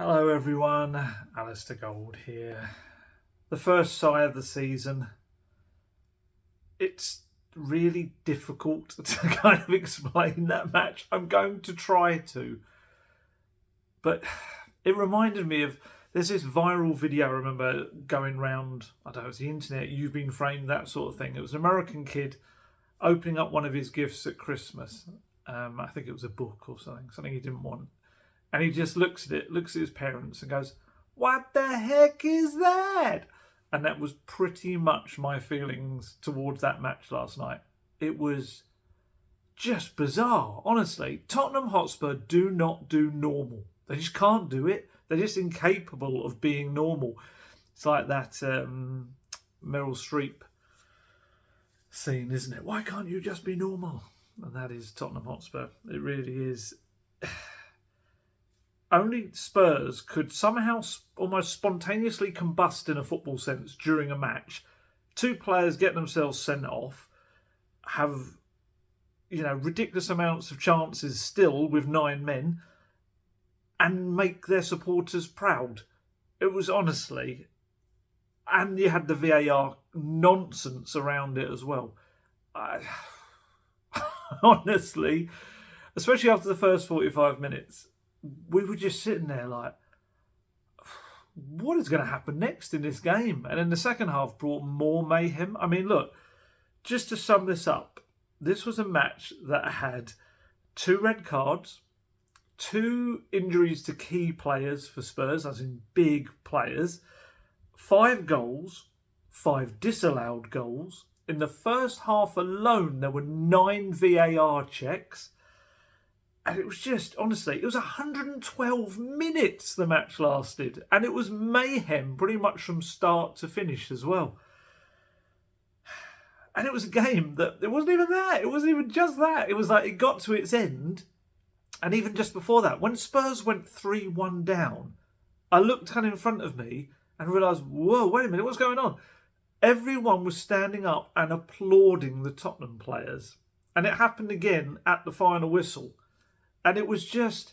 Hello everyone, Alistair Gold here. The first sigh of the season. It's really difficult to kind of explain that match. I'm going to try to. But it reminded me of, there's this viral video I remember going round, I don't know, it's the internet, you've been framed, that sort of thing. It was an American kid opening up one of his gifts at Christmas. I think it was a book or something he didn't want. And he just looks at it, looks at his parents and goes, "What the heck is that?" And that was pretty much my feelings towards that match last night. It was just bizarre, honestly. Tottenham Hotspur do not do normal. They just can't do it. They're just incapable of being normal. It's like that Meryl Streep scene, isn't it? Why can't you just be normal? And that is Tottenham Hotspur. It really is. Only Spurs could somehow almost spontaneously combust in a football sense during a match. Two players get themselves sent off, have ridiculous amounts of chances still with 9 men, and make their supporters proud. It was honestly, and you had the VAR nonsense around it as well. Honestly, especially after the first 45 minutes. We were just sitting there like, what is going to happen next in this game? And then the second half brought more mayhem. I mean, look, just to sum this up, this was a match that had 2 red cards, 2 injuries to key players for Spurs, as in big players, 5 goals, 5 disallowed goals. In the first half alone, there were 9 VAR checks. And it was just, honestly, it was 112 minutes the match lasted. And it was mayhem pretty much from start to finish as well. And it was a game that, it wasn't even that. It wasn't even just that. It was like it got to its end. And even just before that, when Spurs went 3-1 down, I looked kind of in front of me and realised, whoa, wait a minute, what's going on? Everyone was standing up and applauding the Tottenham players. And it happened again at the final whistle. And it was just,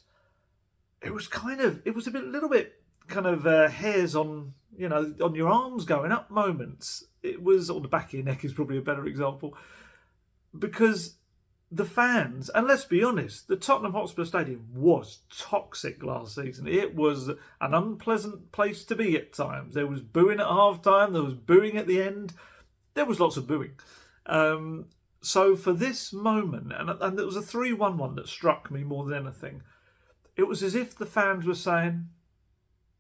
it was a little bit kind of hairs on your arms going up moments. It was, or the back of your neck is probably a better example. Because the fans, and let's be honest, the Tottenham Hotspur Stadium was toxic last season. It was an unpleasant place to be at times. There was booing at half time, there was booing at the end. There was lots of booing. So for this moment, and it was a 3-1 one that struck me more than anything, it was as if the fans were saying,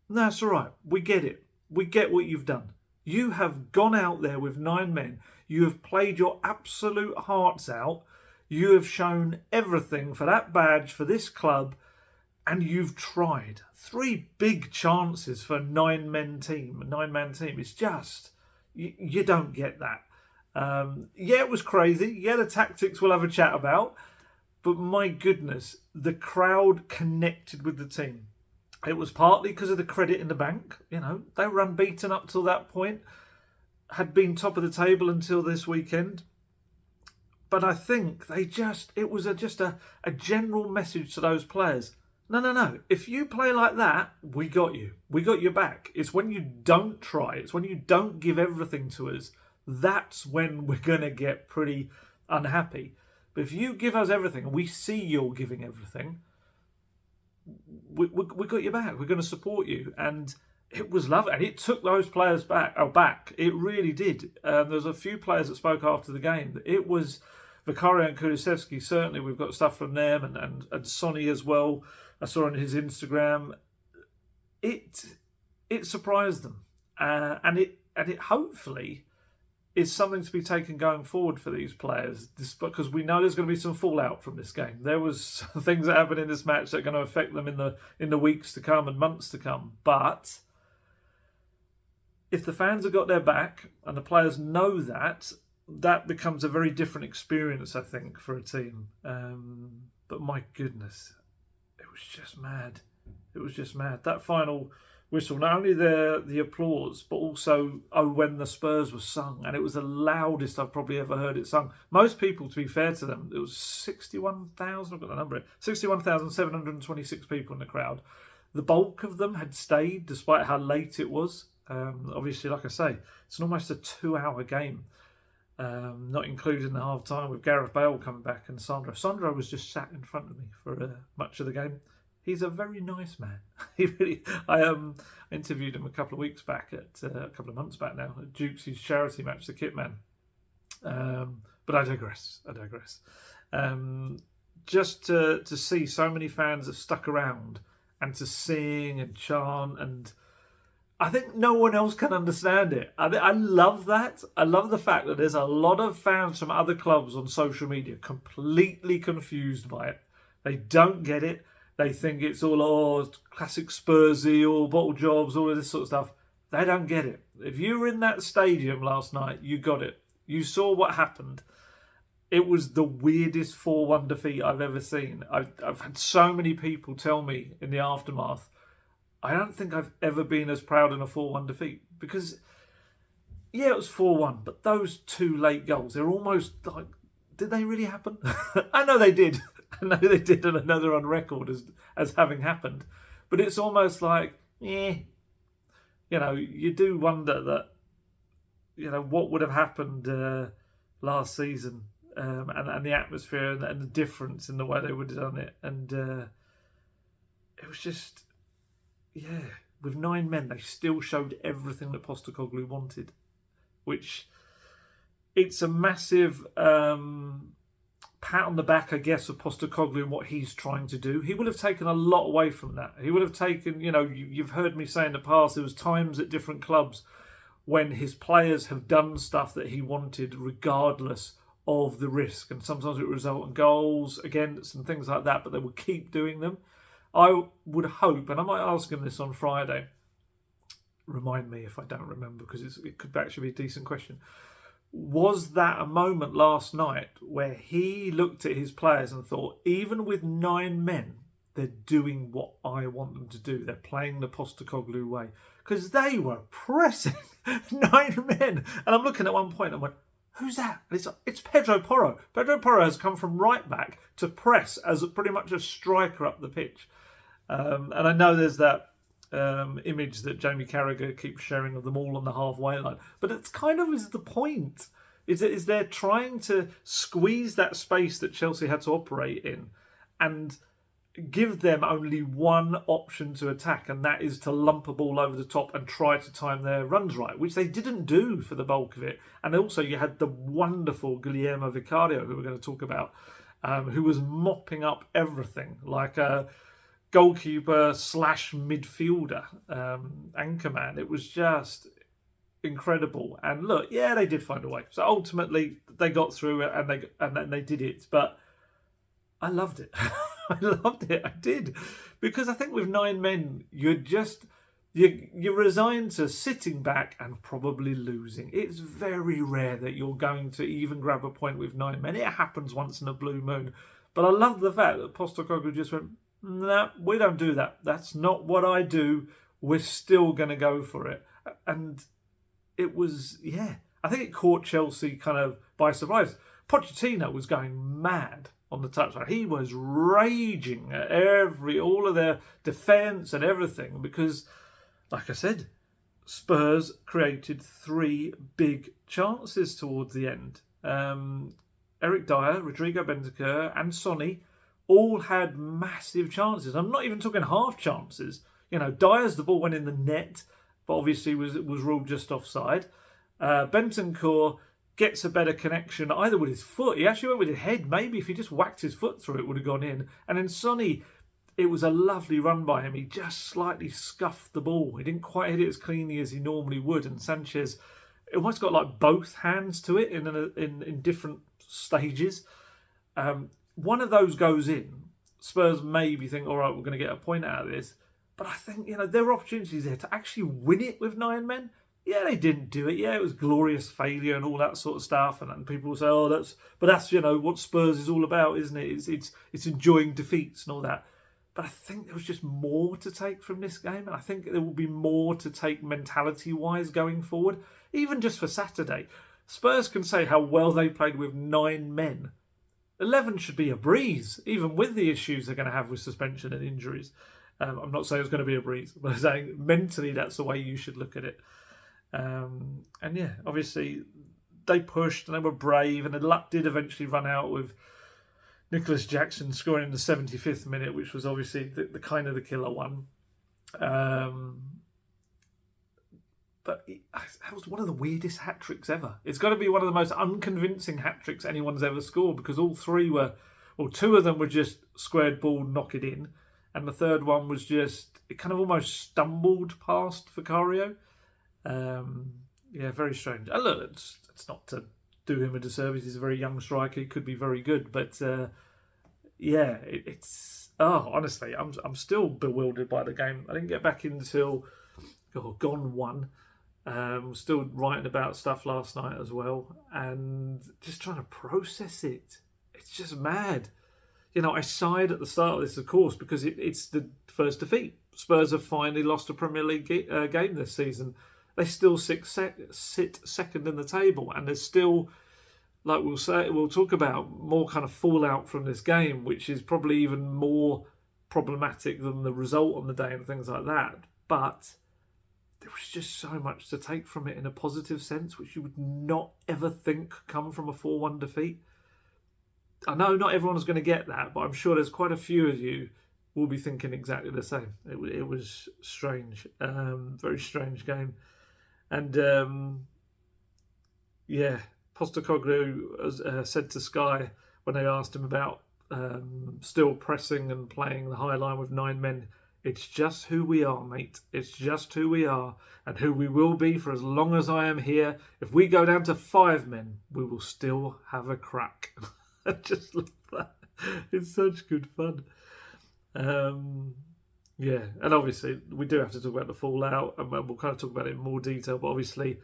"No, it's all right. We get it. We get what you've done. You have gone out there with 9 men. You have played your absolute hearts out. You have shown everything for that badge, for this club, and you've tried. 3 big chances for a 9-man team. It's just, you don't get that. Yeah, it was crazy. Yeah, the tactics we'll have a chat about. But my goodness, the crowd connected with the team. It was partly because of the credit in the bank. They were unbeaten up till that point. Had been top of the table until this weekend. But I think it was just a general message to those players. No. If you play like that, we got you. We got your back. It's when you don't try. It's when you don't give everything to us. That's when we're going to get pretty unhappy. But if you give us everything and we see you're giving everything, we got your back. We're going to support you. And it was lovely. And it took those players back. It really did. There was a few players that spoke after the game. It was Vicario and Kulusevski, certainly. We've got stuff from them and Sonny as well. I saw on his Instagram. It surprised them. And it hopefully is something to be taken going forward for these players, because we know there's going to be some fallout from this game. There was things that happened in this match that are going to affect them in the weeks to come and months to come. But if the fans have got their back and the players know that becomes a very different experience, I think, for a team. But my goodness, it was just mad. It was just mad. That final whistle, not only the applause, but also when the Spurs were sung, and it was the loudest I've probably ever heard it sung. Most people, to be fair to them, it was 61,000, I've got the number, 61,726 people in the crowd. the bulk of them had stayed despite how late it was. Obviously, like I say, it's almost a 2-hour game, not including the half time with Gareth Bale coming back and Sandro. Sandro was just sat in front of me for much of the game. He's a very nice man. He really. I interviewed him a couple of weeks back a couple of months back now at Duke's charity match, the Kit Man. But I digress. Just to see so many fans have stuck around and to sing and chant, and I think no one else can understand it. I love that. I love the fact that there's a lot of fans from other clubs on social media completely confused by it. They don't get it. They think it's all classic Spursy, all bottle jobs, all of this sort of stuff. They don't get it. If you were in that stadium last night, you got it. You saw what happened. It was the weirdest 4-1 defeat I've ever seen. I've had so many people tell me in the aftermath, I don't think I've ever been as proud in a 4-1 defeat. Because, yeah, it was 4-1, but those 2 late goals, they're almost like, did they really happen? I know they did. I know they did, and I know they're on record as having happened. But it's almost like, you know, you do wonder that, you know, what would have happened last season, and the atmosphere and the difference in the way they would have done it. And it was just, with 9 men, they still showed everything that Postecoglou wanted, which it's a massive pat on the back, I guess, of Postecoglou and what he's trying to do. He would have taken a lot away from that. He would have taken, you know, you've heard me say in the past, there was times at different clubs when his players have done stuff that he wanted regardless of the risk. And sometimes it would result in goals against and things like that, but they would keep doing them. I would hope, and I might ask him this on Friday, remind me if I don't remember, because it could actually be a decent question. Was that a moment last night where he looked at his players and thought, even with 9 men, they're doing what I want them to do. They're playing the Postecoglou way. Because they were pressing 9 men. And I'm looking at one point and went, who's that? And it's Pedro Porro. Pedro Porro has come from right back to press as pretty much a striker up the pitch. And I know there's that image that Jamie Carragher keeps sharing of them all on the halfway line. But it's kind of is the point. Is they're trying to squeeze that space that Chelsea had to operate in and give them only one option to attack, and that is to lump a ball over the top and try to time their runs right, which they didn't do for the bulk of it. And also you had the wonderful Guillermo Vicario, who we're going to talk about, who was mopping up everything like a goalkeeper / midfielder, anchorman. It was just incredible. And look, yeah, they did find a way. So ultimately they got through it and they did it. But I loved it. I loved it. I did. Because I think with 9 men, you're resigned to sitting back and probably losing. It's very rare that you're going to even grab a point with 9 men. It happens once in a blue moon. But I love the fact that Postecoglou just went, no, we don't do that. That's not what I do. We're still going to go for it. And it was, I think it caught Chelsea kind of by surprise. Pochettino was going mad on the touchline. He was raging at all of their defence and everything because, like I said, Spurs created 3 big chances towards the end. Eric Dyer, Rodrigo Bentancur and Sonny all had massive chances. I'm not even talking half chances. You know, Dyer's the ball went in the net, but obviously was ruled just offside. Bentancur gets a better connection either with his foot. He actually went with his head. Maybe if he just whacked his foot through it would have gone in. And then Sonny, it was a lovely run by him. He just slightly scuffed the ball. He didn't quite hit it as cleanly as he normally would. And Sanchez almost got like both hands to it in different stages. One of those goes in. Spurs maybe think, all right, we're going to get a point out of this. But I think, you know, there were opportunities there to actually win it with 9 men. Yeah, they didn't do it. Yeah, it was glorious failure and all that sort of stuff. And people will say, oh, that's you know what Spurs is all about, isn't it? It's enjoying defeats and all that. But I think there was just more to take from this game. And I think there will be more to take mentality-wise going forward. Even just for Saturday. Spurs can say how well they played with 9 men. 11 should be a breeze, even with the issues they're going to have with suspension and injuries. I'm not saying it's going to be a breeze, but I'm saying mentally that's the way you should look at it. And yeah, obviously they pushed and they were brave, and the luck did eventually run out with Nicholas Jackson scoring in the 75th minute, which was obviously the kind of the killer one. But that was one of the weirdest hat-tricks ever. It's got to be one of the most unconvincing hat-tricks anyone's ever scored, because all three were, well, two of them were just squared ball, knock it in. And the third one was just, it kind of almost stumbled past Vicario. Yeah, very strange. And look, it's not to do him a disservice. He's a very young striker. He could be very good. But yeah, it's... Oh, honestly, I'm still bewildered by the game. I didn't get back in until gone one. Still writing about stuff last night as well, and just trying to process it. It's just mad. You know, I sighed at the start of this, of course, because it's the first defeat. Spurs have finally lost a Premier League game this season. They still sit second in the table, and there's still, like we'll talk about, more kind of fallout from this game, which is probably even more problematic than the result on the day and things like that. But there was just so much to take from it in a positive sense, which you would not ever think come from a 4-1 defeat. I know not everyone's going to get that, but I'm sure there's quite a few of you will be thinking exactly the same. It was strange, very strange game. And yeah, Postecoglou said to Sky when they asked him about still pressing and playing the high line with 9 men, "It's just who we are, mate. It's just who we are, and who we will be for as long as I am here. If we go down to 5 men, we will still have a crack." I just love that. It's such good fun. Yeah, and obviously we do have to talk about the fallout, and we'll kind of talk about it in more detail. But obviously,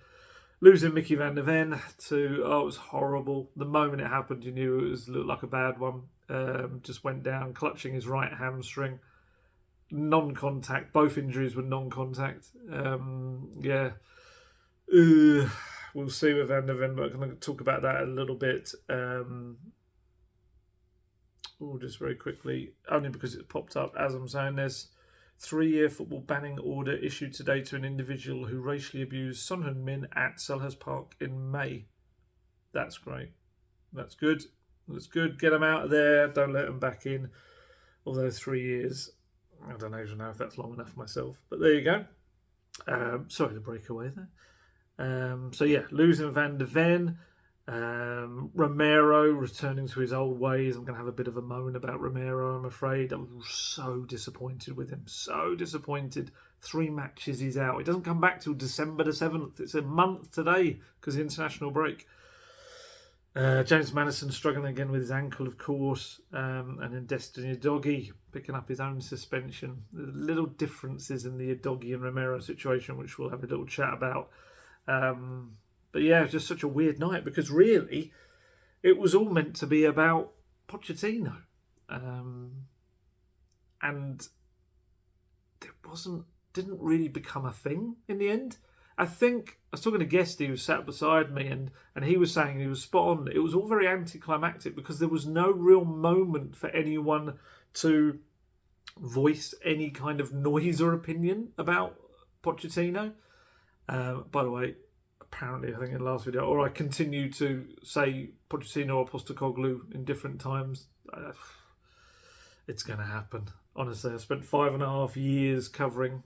losing Mickey van der Ven it was horrible. The moment it happened, you knew it looked like a bad one. Just went down, clutching his right hamstring. Non-contact. Both injuries were non-contact. Yeah. We'll see with Van der Ven, but I'm going to talk about that a little bit. Just very quickly, only because it popped up as I'm saying this. 3-year football banning order issued today to an individual who racially abused Son Heung-min at Selhurst Park in May. That's great. That's good. That's good. Get them out of there. Don't let them back in. Although 3 years... I don't even know if that's long enough myself, but there you go. Sorry to break away there. So yeah, losing Van der Ven, Romero returning to his old ways. I'm going to have a bit of a moan about Romero, I'm afraid. I was so disappointed with him. So disappointed. 3 matches he's out. He doesn't come back till December the 7th. It's a month today because of the international break. James Maddison struggling again with his ankle, of course, and then Destiny Udogie picking up his own suspension. Little differences in the Udogie and Romero situation, which we'll have a little chat about. But yeah, it's just such a weird night because really it was all meant to be about Pochettino. And it didn't really become a thing in the end. I think I was talking to Guesty who sat beside me, and he was saying he was spot on. It was all very anticlimactic because there was no real moment for anyone to voice any kind of noise or opinion about Pochettino. By the way, apparently, I think in the last video, or I continue to say Pochettino or Postecoglou in different times. It's going to happen. Honestly, I spent 5.5 years covering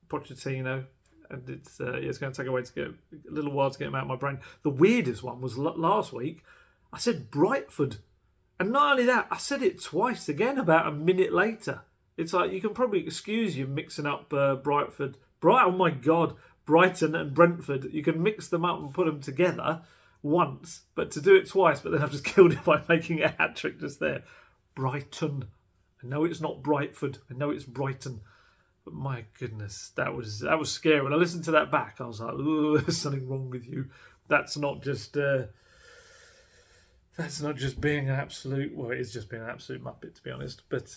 Pochettino. And it's going to take a little while to get him out of my brain. The weirdest one was last week. I said Brightford. And not only that, I said it twice again about a minute later. It's like, you can probably excuse you mixing up Brightford. Oh my God, Brighton and Brentford. You can mix them up and put them together once. But to do it twice, but then I've just killed it by making a hat-trick just there. Brighton. I know it's not Brightford. I know it's Brighton. But my goodness, that was scary. When I listened to that back, I was like, "Oh, there's something wrong with you. That's not just being an absolute. Well, it is just being an absolute muppet, to be honest." But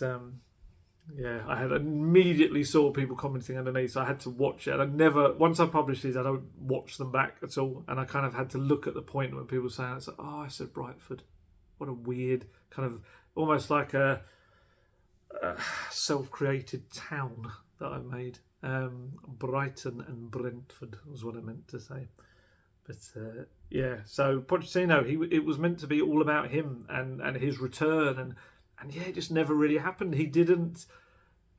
yeah, I had immediately saw people commenting underneath, so I had to watch it. Once I publish these, I don't watch them back at all, and I kind of had to look at the point when people were saying, "It's like, oh, I said Brightford. What a weird kind of almost like a." self-created town that I made. Brighton and Brentford was what I meant to say. But yeah, so Pochettino, it was meant to be all about him and his return, and yeah, it just never really happened. He didn't.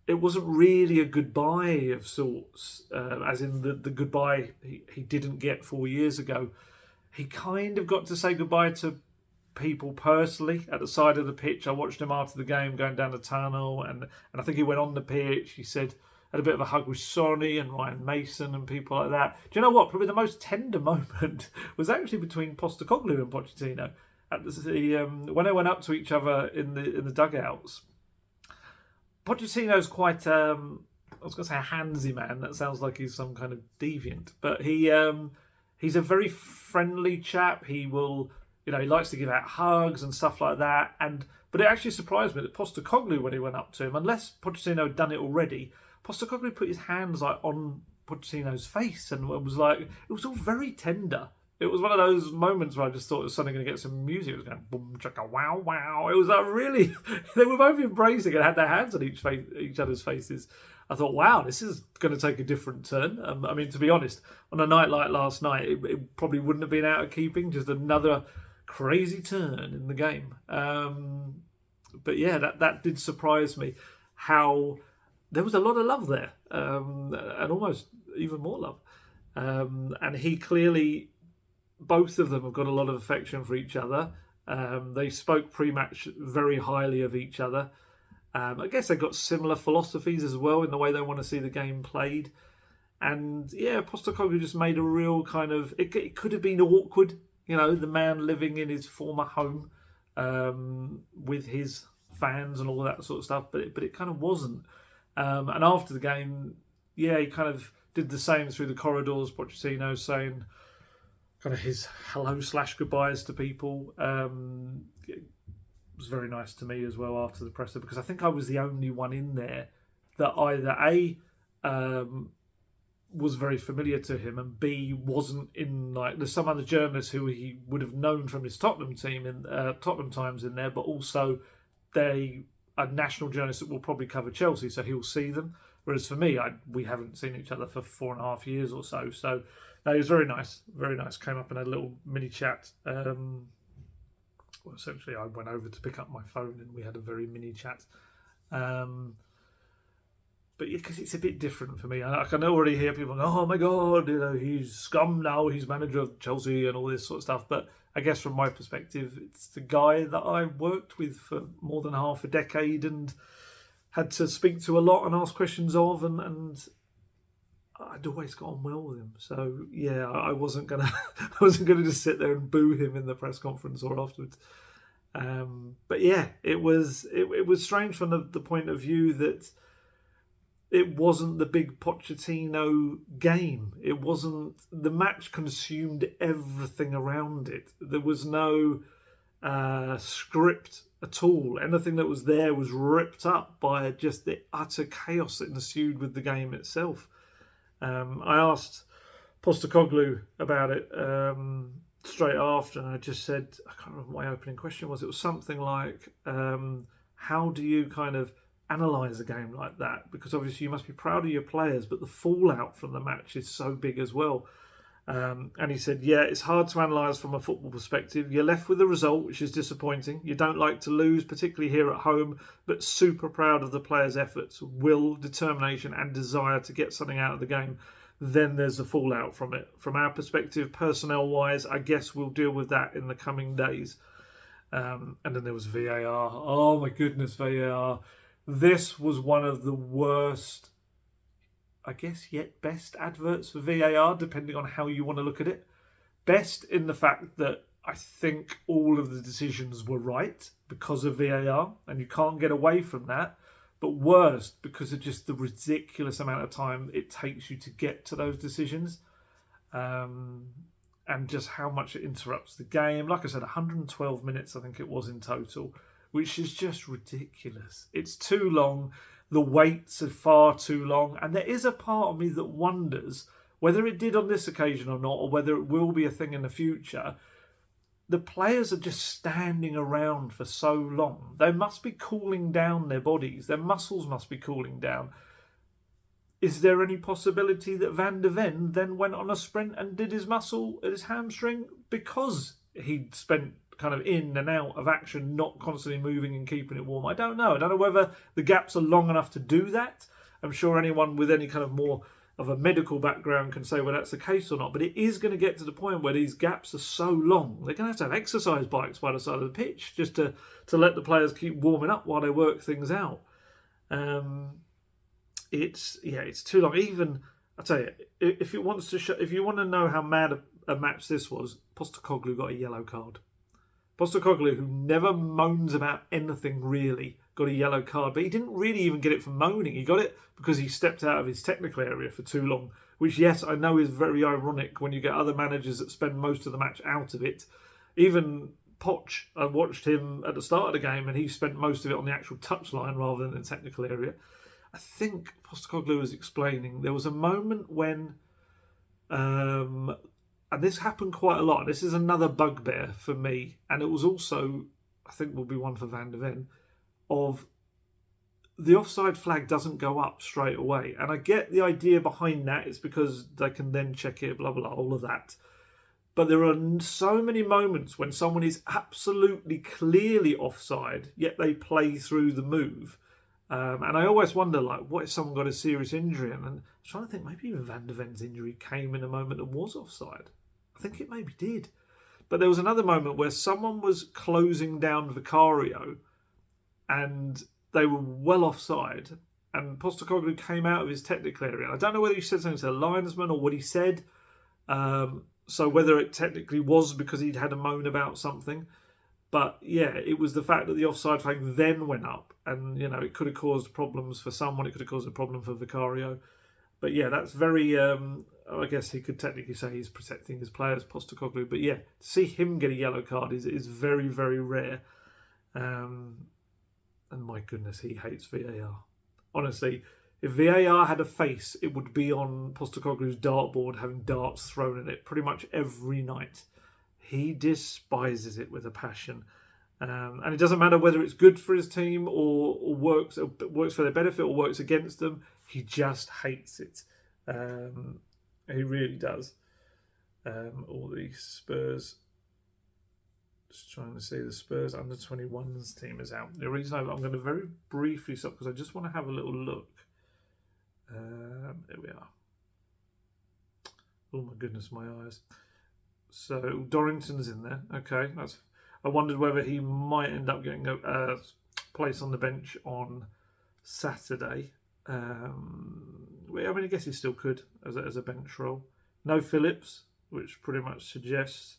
It wasn't really a goodbye of sorts, as in the goodbye he didn't get 4 years ago. He kind of got to say goodbye to people personally at the side of the pitch. I watched him after the game going down the tunnel, and I think he went on the pitch. He said, had a bit of a hug with Sonny and Ryan Mason and people like that. Do you know what? Probably the most tender moment was actually between Postecoglou and Pochettino at when they went up to each other in the dugouts. Pochettino's quite, I was going to say a handsy man. That sounds like he's some kind of deviant. But he's a very friendly chap. He will, he likes to give out hugs and stuff like that. But it actually surprised me that Postecoglou, when he went up to him, unless Pochettino had done it already, Postecoglou put his hands on Pochettino's face and was like, it was all very tender. It was one of those moments where I just thought it was suddenly going to get some music. It was going boom, chaka, wow, wow. It was like really, they were both embracing and had their hands on each other's faces. I thought, wow, this is going to take a different turn. I mean, to be honest, on a night like last night, it probably wouldn't have been out of keeping. Just another crazy turn in the game. But yeah, that did surprise me. How there was a lot of love there, and almost even more love. And he clearly, both of them have got a lot of affection for each other. They spoke pre-match very highly of each other. I guess they've got similar philosophies as well in the way they want to see the game played. And yeah, Postecoglou just made a real kind of... It could have been awkward, the man living in his former home with his fans and all that sort of stuff, but it kind of wasn't. And after the game, yeah, he kind of did the same through the corridors, Pochettino saying kind of his hello/goodbyes to people. It was very nice to me as well after the presser, because I think I was the only one in there that either was very familiar to him, and B, wasn't in, like, there's some other journalists who he would have known from his Tottenham team in Tottenham times in there, but also they are national journalists that will probably cover Chelsea, so he'll see them. Whereas for me, we haven't seen each other for 4.5 years or so. So it was very nice, very nice. Came up in a little mini chat. Well, essentially, I went over to pick up my phone and we had a very mini chat. But yeah, because it's a bit different for me. I can already hear people go, oh my God, he's scum now, he's manager of Chelsea and all this sort of stuff. But I guess from my perspective, it's the guy that I worked with for more than half a decade and had to speak to a lot and ask questions of, and I'd always got on well with him. So yeah, I wasn't gonna just sit there and boo him in the press conference or afterwards. But yeah, it was strange from the point of view that it wasn't the big Pochettino game. It wasn't, the match consumed everything around it. There was no script at all. Anything that was there was ripped up by just the utter chaos that ensued with the game itself. I asked Postecoglou about it straight after, and I just said, I can't remember what my opening question was. It was something like, how do you kind of analyse a game like that? Because obviously you must be proud of your players, but the fallout from the match is so big as well. And he said, yeah, it's hard to analyse from a football perspective. You're left with the result, which is disappointing. You don't like to lose, particularly here at home, but super proud of the players' efforts, will, determination and desire to get something out of the game. Then there's the fallout from it. From our perspective, personnel-wise, I guess we'll deal with that in the coming days. And then there was VAR. Oh my goodness, VAR. This was one of the worst, I guess, yet best adverts for VAR, depending on how you want to look at it. Best in the fact that I think all of the decisions were right because of VAR, and you can't get away from that. But worst because of just the ridiculous amount of time it takes you to get to those decisions, and just how much it interrupts the game. Like I said, 112 minutes I think it was in total, which is just ridiculous. It's too long. The waits are far too long. And there is a part of me that wonders whether it did on this occasion or not, or whether it will be a thing in the future. the players are just standing around for so long. They must be cooling down their bodies. Their muscles must be cooling down. Is there any possibility that Van de Ven then went on a sprint and did his hamstring, because he'd spent kind of in and out of action, not constantly moving and keeping it warm? I don't know. I don't know whether the gaps are long enough to do that. I'm sure anyone with any kind of more of a medical background can say whether that's the case or not. But it is going to get to the point where these gaps are so long, they're going to have exercise bikes by the side of the pitch just to let the players keep warming up while they work things out. It's too long. Even, I tell you, if you want to know how mad a match this was, Postecoglou got a yellow card. Postecoglou, who never moans about anything really, got a yellow card, but he didn't really even get it for moaning. He got it because he stepped out of his technical area for too long, which, yes, I know is very ironic when you get other managers that spend most of the match out of it. Even Poch, I watched him at the start of the game and he spent most of it on the actual touchline rather than the technical area. I think Postecoglou was explaining there was a moment when, and this happened quite a lot. This is another bugbear for me, and it was also, I think, will be one for Van de Ven, of the offside flag doesn't go up straight away. And I get the idea behind that. It's because they can then check it, blah, blah, blah, all of that. But there are so many moments when someone is absolutely clearly offside, yet they play through the move. And I always wonder, like, what if someone got a serious injury? And I'm trying to think, maybe even Van de Ven's injury came in a moment that was offside. I think it maybe did. But there was another moment where someone was closing down Vicario and they were well offside, and Postecoglou came out of his technical area. I don't know whether he said something to the linesman or what he said. So whether it technically was because he'd had a moan about something. But yeah, it was the fact that the offside flag then went up, and it could have caused problems for someone. It could have caused a problem for Vicario. But yeah, that's very. I guess he could technically say he's protecting his players, Postecoglou. But yeah, to see him get a yellow card is very, very rare. And my goodness, he hates VAR. Honestly, if VAR had a face, it would be on Postecoglou's dartboard, having darts thrown at it pretty much every night. He despises it with a passion. And it doesn't matter whether it's good for his team or works for their benefit or works against them. He just hates it. He really does. All the Spurs. Just trying to see, the Spurs under 21s team is out. The reason I'm going to very briefly stop because I just want to have a little look. There we are. Oh my goodness, my eyes. So Dorrington's in there. Okay, I wondered whether he might end up getting a place on the bench on Saturday. I guess he still could as a bench role. No Phillips, which pretty much suggests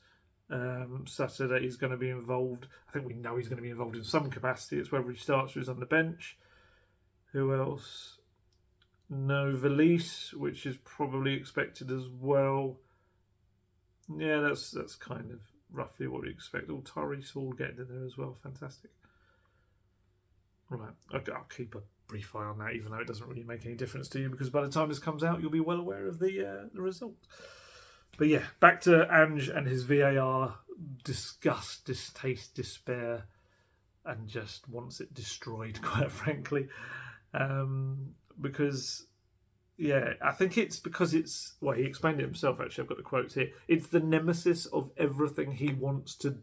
Saturday he's going to be involved. I think we know he's going to be involved in some capacity. It's whether he starts or he's on the bench. Who else? No Valise, which is probably expected as well. Yeah, that's kind of roughly what we expect. Tyrese Hall getting in there as well. Fantastic. Right, okay, I'll keep a brief eye on that, even though it doesn't really make any difference to you, because by the time this comes out, you'll be well aware of the result. But yeah, back to Ange and his VAR disgust, distaste, despair, and just wants it destroyed, quite frankly. Because, yeah, I think it's because it's, well, he explained it himself, actually, I've got the quotes here. It's the nemesis of everything he wants to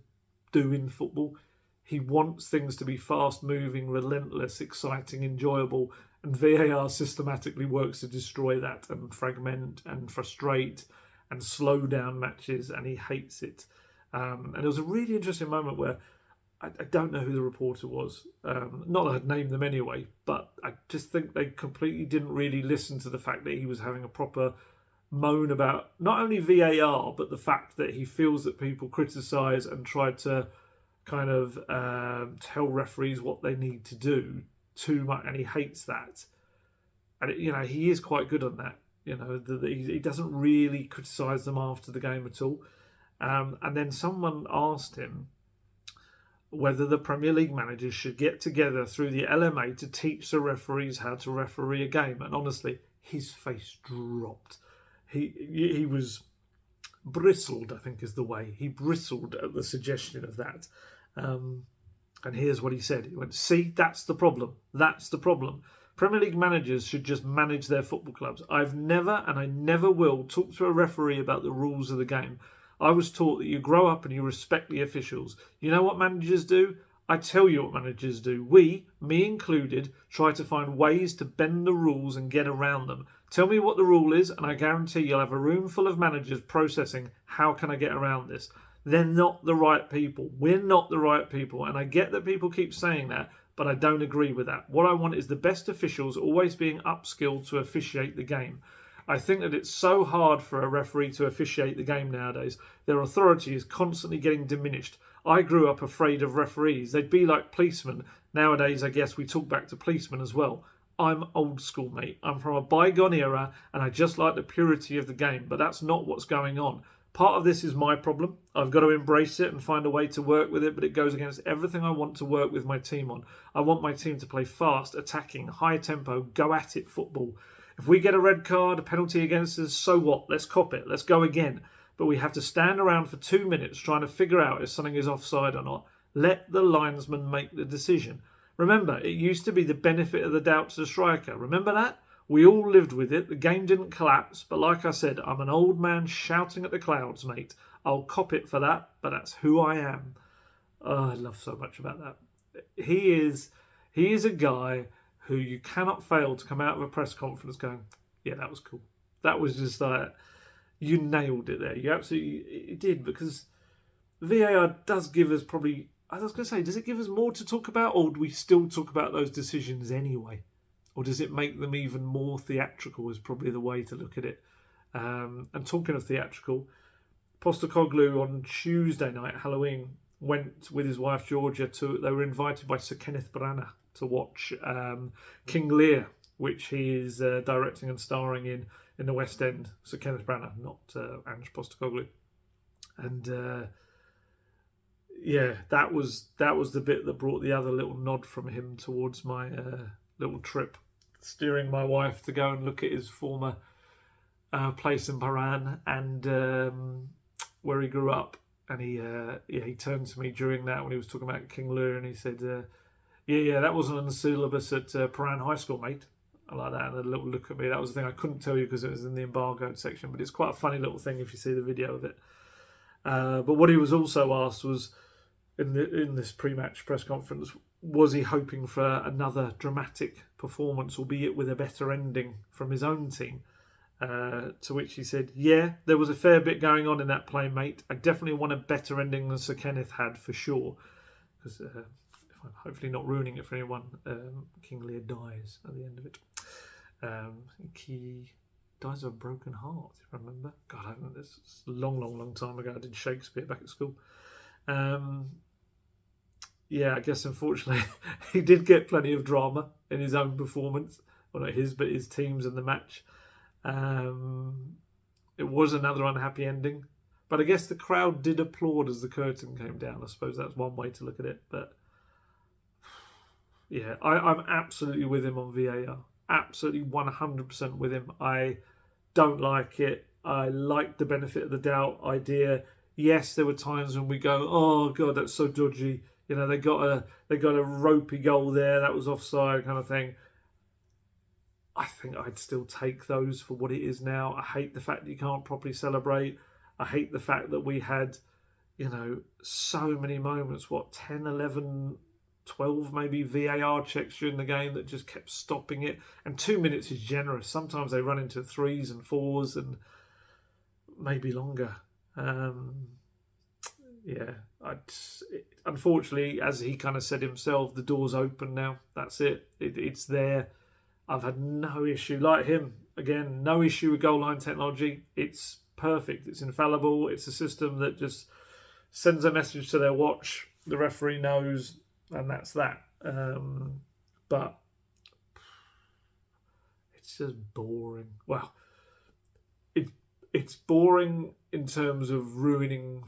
do in football. He wants things to be fast-moving, relentless, exciting, enjoyable, and VAR systematically works to destroy that and fragment and frustrate and slow down matches, and he hates it. And there was a really interesting moment where I don't know who the reporter was. Not that I'd name them anyway, but I just think they completely didn't really listen to the fact that he was having a proper moan about not only VAR, but the fact that he feels that people criticise and try to kind of tell referees what they need to do too much, and he hates that. And he is quite good on that. He doesn't really criticise them after the game at all. And then someone asked him whether the Premier League managers should get together through the LMA to teach the referees how to referee a game. And honestly, his face dropped. He was bristled, I think is the way. He bristled at the suggestion of that. And here's what he said. He went, see, that's the problem. That's the problem. Premier League managers should just manage their football clubs. I've never, and I never will, talk to a referee about the rules of the game. I was taught that you grow up and you respect the officials. You know what managers do? I tell you what managers do. We, me included, try to find ways to bend the rules and get around them. Tell me what the rule is, and I guarantee you'll have a room full of managers processing, how can I get around this? They're not the right people. We're not the right people. And I get that people keep saying that, but I don't agree with that. What I want is the best officials always being upskilled to officiate the game. I think that it's so hard for a referee to officiate the game nowadays. Their authority is constantly getting diminished. I grew up afraid of referees. They'd be like policemen. Nowadays, I guess we talk back to policemen as well. I'm old school, mate. I'm from a bygone era, and I just like the purity of the game, but that's not what's going on. Part of this is my problem. I've got to embrace it and find a way to work with it, but it goes against everything I want to work with my team on. I want my team to play fast, attacking, high tempo, go at it football. If we get a red card, a penalty against us, so what? Let's cop it. Let's go again. But we have to stand around for 2 minutes trying to figure out if something is offside or not. Let the linesman make the decision. Remember, it used to be the benefit of the doubt to the striker. Remember that? We all lived with it. The game didn't collapse. But like I said, I'm an old man shouting at the clouds, mate. I'll cop it for that, but that's who I am. Oh, I love so much about that. He is a guy who you cannot fail to come out of a press conference going, yeah, that was cool. That was just like, you nailed it there. You absolutely did, because VAR does give us probably, I was going to say, does it give us more to talk about, or do we still talk about those decisions anyway? Or does it make them even more theatrical is probably the way to look at it. And talking of theatrical, Postecoglou on Tuesday night, Halloween, went with his wife Georgia they were invited by Sir Kenneth Branagh to watch King Lear, which he is directing and starring in the West End. Sir Kenneth Branagh, not Ange Postecoglou. And yeah, that was the bit that brought the other little nod from him towards my little trip, steering my wife to go and look at his former place in Paran and where he grew up. And he turned to me during that when he was talking about King Lear, and he said, yeah, that wasn't on the syllabus at Paran High School, mate. I like that. And a little look at me. That was the thing I couldn't tell you because it was in the embargoed section, but it's quite a funny little thing if you see the video of it. But what he was also asked was, in this pre-match press conference, was he hoping for another dramatic performance, albeit with a better ending from his own team? To which he said, yeah, there was a fair bit going on in that play, mate. I definitely want a better ending than Sir Kenneth had, for sure. Because if I'm hopefully not ruining it for anyone, King Lear dies at the end of it. I think he dies of a broken heart, if I remember. God, this is a long time ago. I did Shakespeare back at school. Yeah, I guess unfortunately he did get plenty of drama in his own performance. Well, not his, but his team's in the match. It was another unhappy ending, but I guess the crowd did applaud as the curtain came down. I suppose that's one way to look at it. But yeah, I'm absolutely with him on VAR. Absolutely 100% with him. I don't like it. I like the benefit of the doubt idea. Yes, there were times when we go, oh god, that's so dodgy. You know, they got a ropey goal there. That was offside, kind of thing. I think I'd still take those for what it is now. I hate the fact that you can't properly celebrate. I hate the fact that we had, so many moments, 10, 11, 12 maybe VAR checks during the game that just kept stopping it. And 2 minutes is generous. Sometimes they run into 3s and 4s and maybe longer. Unfortunately, as he kind of said himself, the door's open now. That's it. It's there. I've had no issue, like him, again, no issue with goal line technology. It's perfect. It's infallible. It's a system that just sends a message to their watch. The referee knows, and that's that. But it's just boring. Well, it's boring in terms of ruining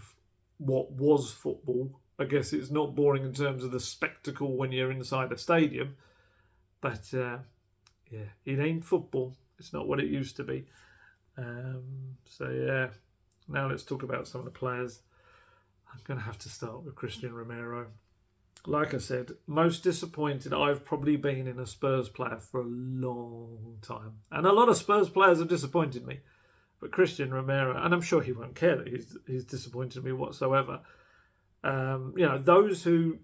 what was football. I guess it's not boring in terms of the spectacle when you're inside a stadium. But it ain't football. It's not what it used to be. So yeah, Now let's talk about some of the players. I'm going to have to start with Christian Romero. Like I said, most disappointed I've probably been in a Spurs player for a long time. And a lot of Spurs players have disappointed me. But Christian Romero, and I'm sure he won't care that he's disappointed me whatsoever. Those who,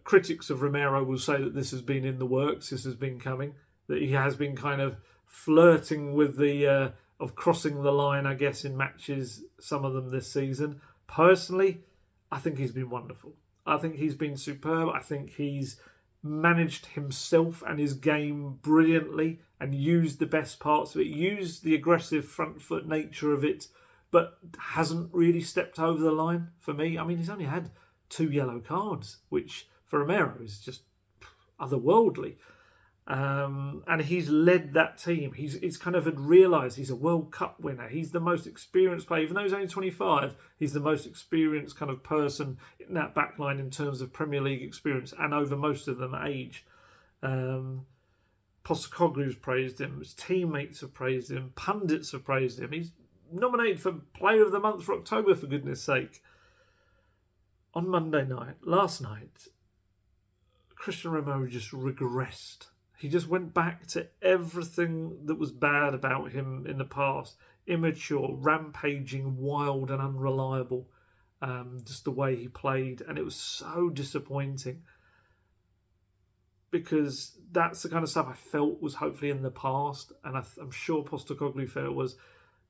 critics of Romero, will say that this has been in the works, this has been coming, that he has been kind of flirting with the of crossing the line, I guess, in matches, some of them this season. Personally, I think he's been wonderful. I think he's been superb. I think he's managed himself and his game brilliantly and used the best parts of it, used the aggressive front foot nature of it, but hasn't really stepped over the line for me. I mean, he's only had 2 yellow cards, which for Romero is just otherworldly. And he's led that team. He's kind of had realised he's a World Cup winner. He's the most experienced player. Even though he's only 25, he's the most experienced kind of person in that back line in terms of Premier League experience and over most of them age. Postecoglou's praised him. His teammates have praised him. Pundits have praised him. He's nominated for Player of the Month for October, for goodness sake. On Monday night, last night, Christian Romero just regressed. He just went back to everything that was bad about him in the past. Immature, rampaging, wild and unreliable. Just the way he played. And it was so disappointing. Because that's the kind of stuff I felt was hopefully in the past. And I'm sure Postecoglou felt was,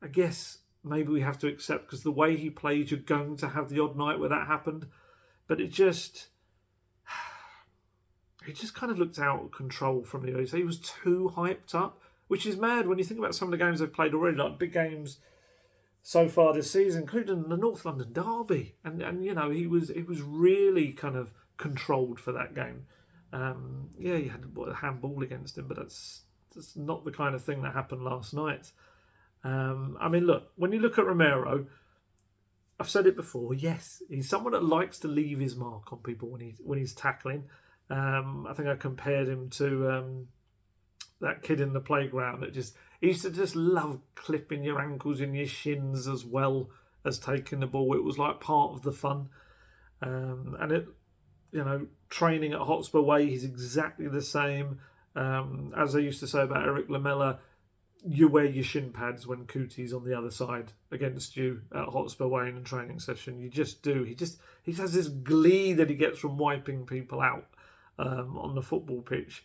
I guess, maybe we have to accept, because the way he played, you're going to have the odd night where that happened. But it just... he just kind of looked out of control from the early. So he was too hyped up, which is mad when you think about some of the games they've played already, like big games so far this season, including the North London derby. And he was really kind of controlled for that game. He had a handball against him, but that's not the kind of thing that happened last night. Look, when you look at Romero, I've said it before, yes, he's someone that likes to leave his mark on people when he's tackling. I think I compared him to that kid in the playground that he used to just love clipping your ankles and your shins as well as taking the ball. It was like part of the fun. Training at Hotspur Way, he's exactly the same. As I used to say about Eric Lamela, you wear your shin pads when Cootie's on the other side against you at Hotspur Way in a training session. You just do. He has this glee that he gets from wiping people out on the football pitch.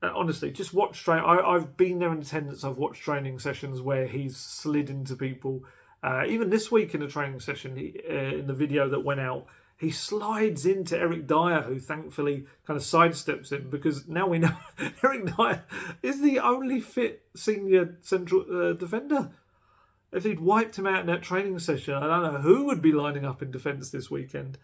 Honestly, just watch training. I've been there in attendance. I've watched training sessions where he's slid into people. Even this week in a training session, in the video that went out, he slides into Eric Dyer, who thankfully kind of sidesteps him, because now we know Eric Dyer is the only fit senior central defender. If he'd wiped him out in that training session, I don't know who would be lining up in defence this weekend.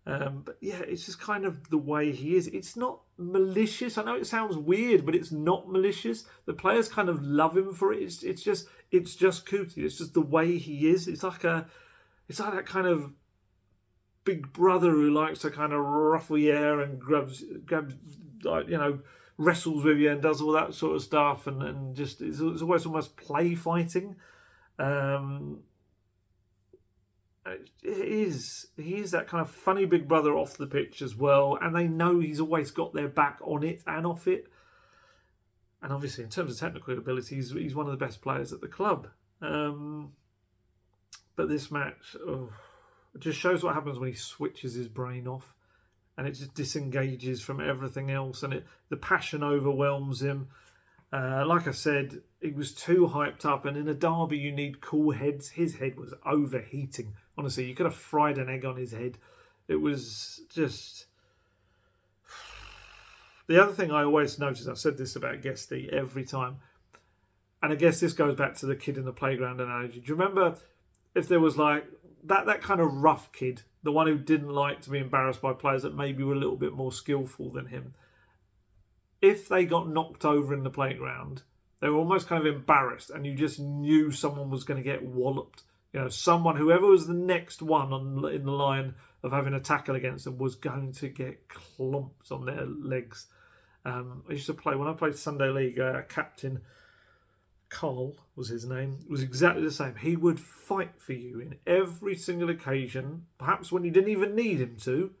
But yeah, it's just kind of the way he is. It's not malicious. I know it sounds weird, but it's not malicious. The players kind of love him for it. It's just Cootie. It's just the way he is. It's like that kind of big brother who likes to kind of ruffle your hair and grabs, wrestles with you and does all that sort of stuff, and just it's always almost play fighting. He is that kind of funny big brother off the pitch as well, and they know he's always got their back on it and off it. And obviously, in terms of technical ability, he's one of the best players at the club. But this match, it just shows what happens when he switches his brain off, and it just disengages from everything else, and the passion overwhelms him. Like I said, he was too hyped up, and in a derby you need cool heads. His head was overheating. Honestly, you could have fried an egg on his head. It was just... The other thing I always notice, I've said this about Guesty every time, and I guess this goes back to the kid in the playground analogy. Do you remember if there was like that kind of rough kid, the one who didn't like to be embarrassed by players that maybe were a little bit more skillful than him? If they got knocked over in the playground, they were almost kind of embarrassed, and you just knew someone was going to get walloped. Whoever was the next one in the line of having a tackle against them was going to get clomped on their legs. I used to play, when I played Sunday League, captain Carl was his name, was exactly the same. He would fight for you in every single occasion, perhaps when you didn't even need him to.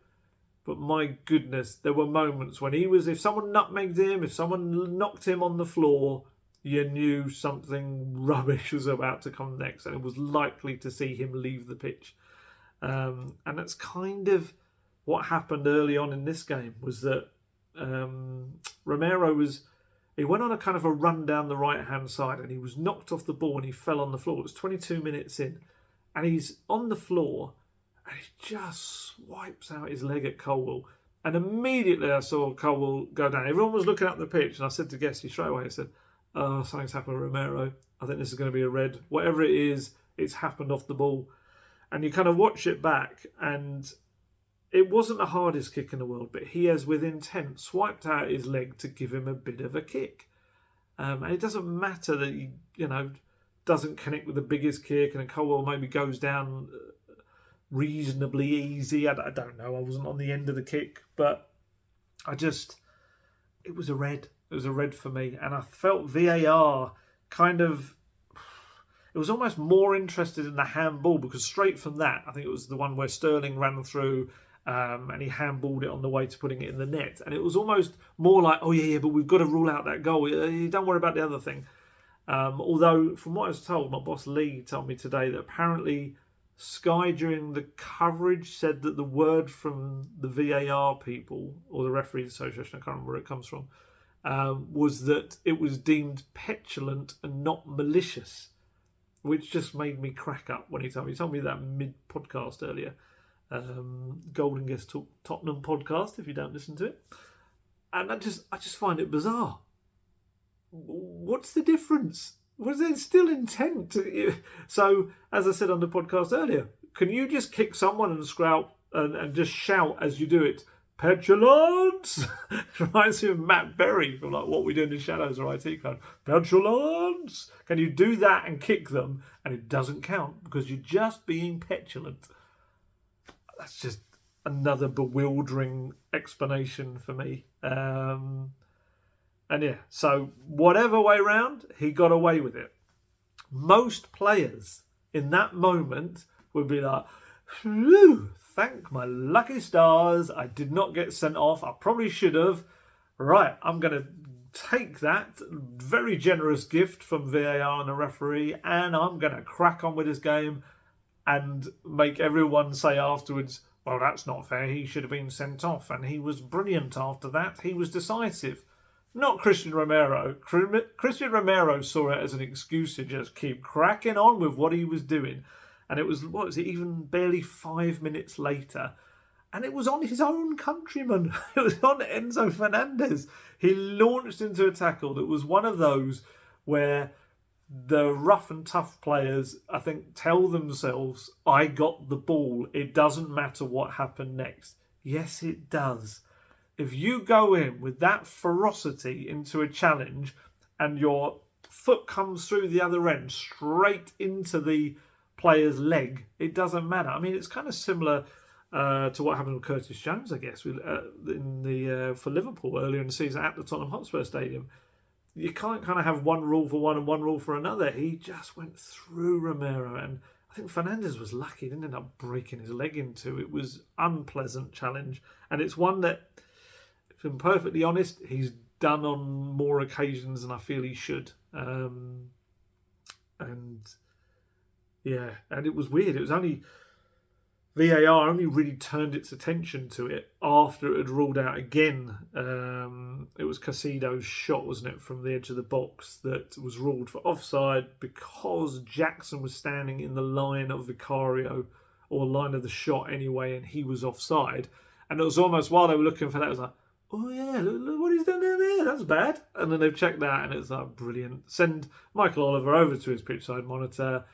But my goodness, there were moments when if someone nutmegged him, if someone knocked him on the floor, you knew something rubbish was about to come next, and it was likely to see him leave the pitch. And that's kind of what happened early on in this game, was that Romero he went on a kind of a run down the right-hand side, and he was knocked off the ball and he fell on the floor. It was 22 minutes in, and he's on the floor, and he just swipes out his leg at Colwell. And immediately I saw Colwell go down. Everyone was looking up the pitch, and I said to Guesty straight away, I said, "Oh, something's happened to Romero. I think this is going to be a red. Whatever it is, it's happened off the ball." And you kind of watch it back, and it wasn't the hardest kick in the world, but he has, with intent, swiped out his leg to give him a bit of a kick. And it doesn't matter that he, doesn't connect with the biggest kick, and Colwell maybe goes down reasonably easy. I don't know. I wasn't on the end of the kick, but it was a red. It was a red for me, and I felt VAR it was almost more interested in the handball, because straight from that, I think it was the one where Sterling ran through and he handballed it on the way to putting it in the net. And it was almost more like, oh yeah, but we've got to rule out that goal. Don't worry about the other thing. Although, from what I was told, my boss Lee told me today that apparently Sky during the coverage said that the word from the VAR people, or the Referees Association, I can't remember where it comes from, was that it was deemed petulant and not malicious, which just made me crack up when he told me. He told me that mid-podcast earlier. Golden Guest Talk Tottenham podcast, if you don't listen to it. And I just find it bizarre. What's the difference? Was there still intent? So, as I said on the podcast earlier, can you just kick someone and and just shout as you do it, "Petulance"? Reminds me of Matt Berry from What We Do in the Shadows or IT Crowd. Petulance! Can you do that and kick them and it doesn't count because you're just being petulant? That's just another bewildering explanation for me. And yeah, so whatever way round, he got away with it. Most players in that moment would be like, "Phew, thank my lucky stars, I did not get sent off. I probably should have. Right, I'm going to take that very generous gift from VAR and the referee, and I'm going to crack on with this game and make everyone say afterwards, well, that's not fair. He should have been sent off. And he was brilliant after that. He was decisive." Not Christian Romero. Christian Romero saw it as an excuse to just keep cracking on with what he was doing. And it was, even barely 5 minutes later. And it was on his own countryman. It was on Enzo Fernandez. He launched into a tackle that was one of those where the rough and tough players, I think, tell themselves, I got the ball. It doesn't matter what happened next. Yes, it does. If you go in with that ferocity into a challenge and your foot comes through the other end straight into the player's leg, it doesn't matter. I mean, it's kind of similar to what happened with Curtis Jones, I guess, for Liverpool earlier in the season at the Tottenham Hotspur Stadium. You can't kind of have one rule for one and one rule for another. He just went through Romero, and I think Fernandez was lucky. He didn't end up breaking his leg into. It was unpleasant challenge, and it's one that, if I'm perfectly honest, he's done on more occasions than I feel he should. And it was weird. It was only VAR only really turned its attention to it after it had ruled out again. It was Casido's shot, wasn't it, from the edge of the box that was ruled for offside because Jackson was standing in the line of Vicario, or line of the shot anyway, and he was offside. And it was almost, while they were looking for that, it was like, oh yeah, look what he's done down there, that's bad. And then they've checked that and it's like, brilliant. Send Michael Oliver over to his pitchside monitor.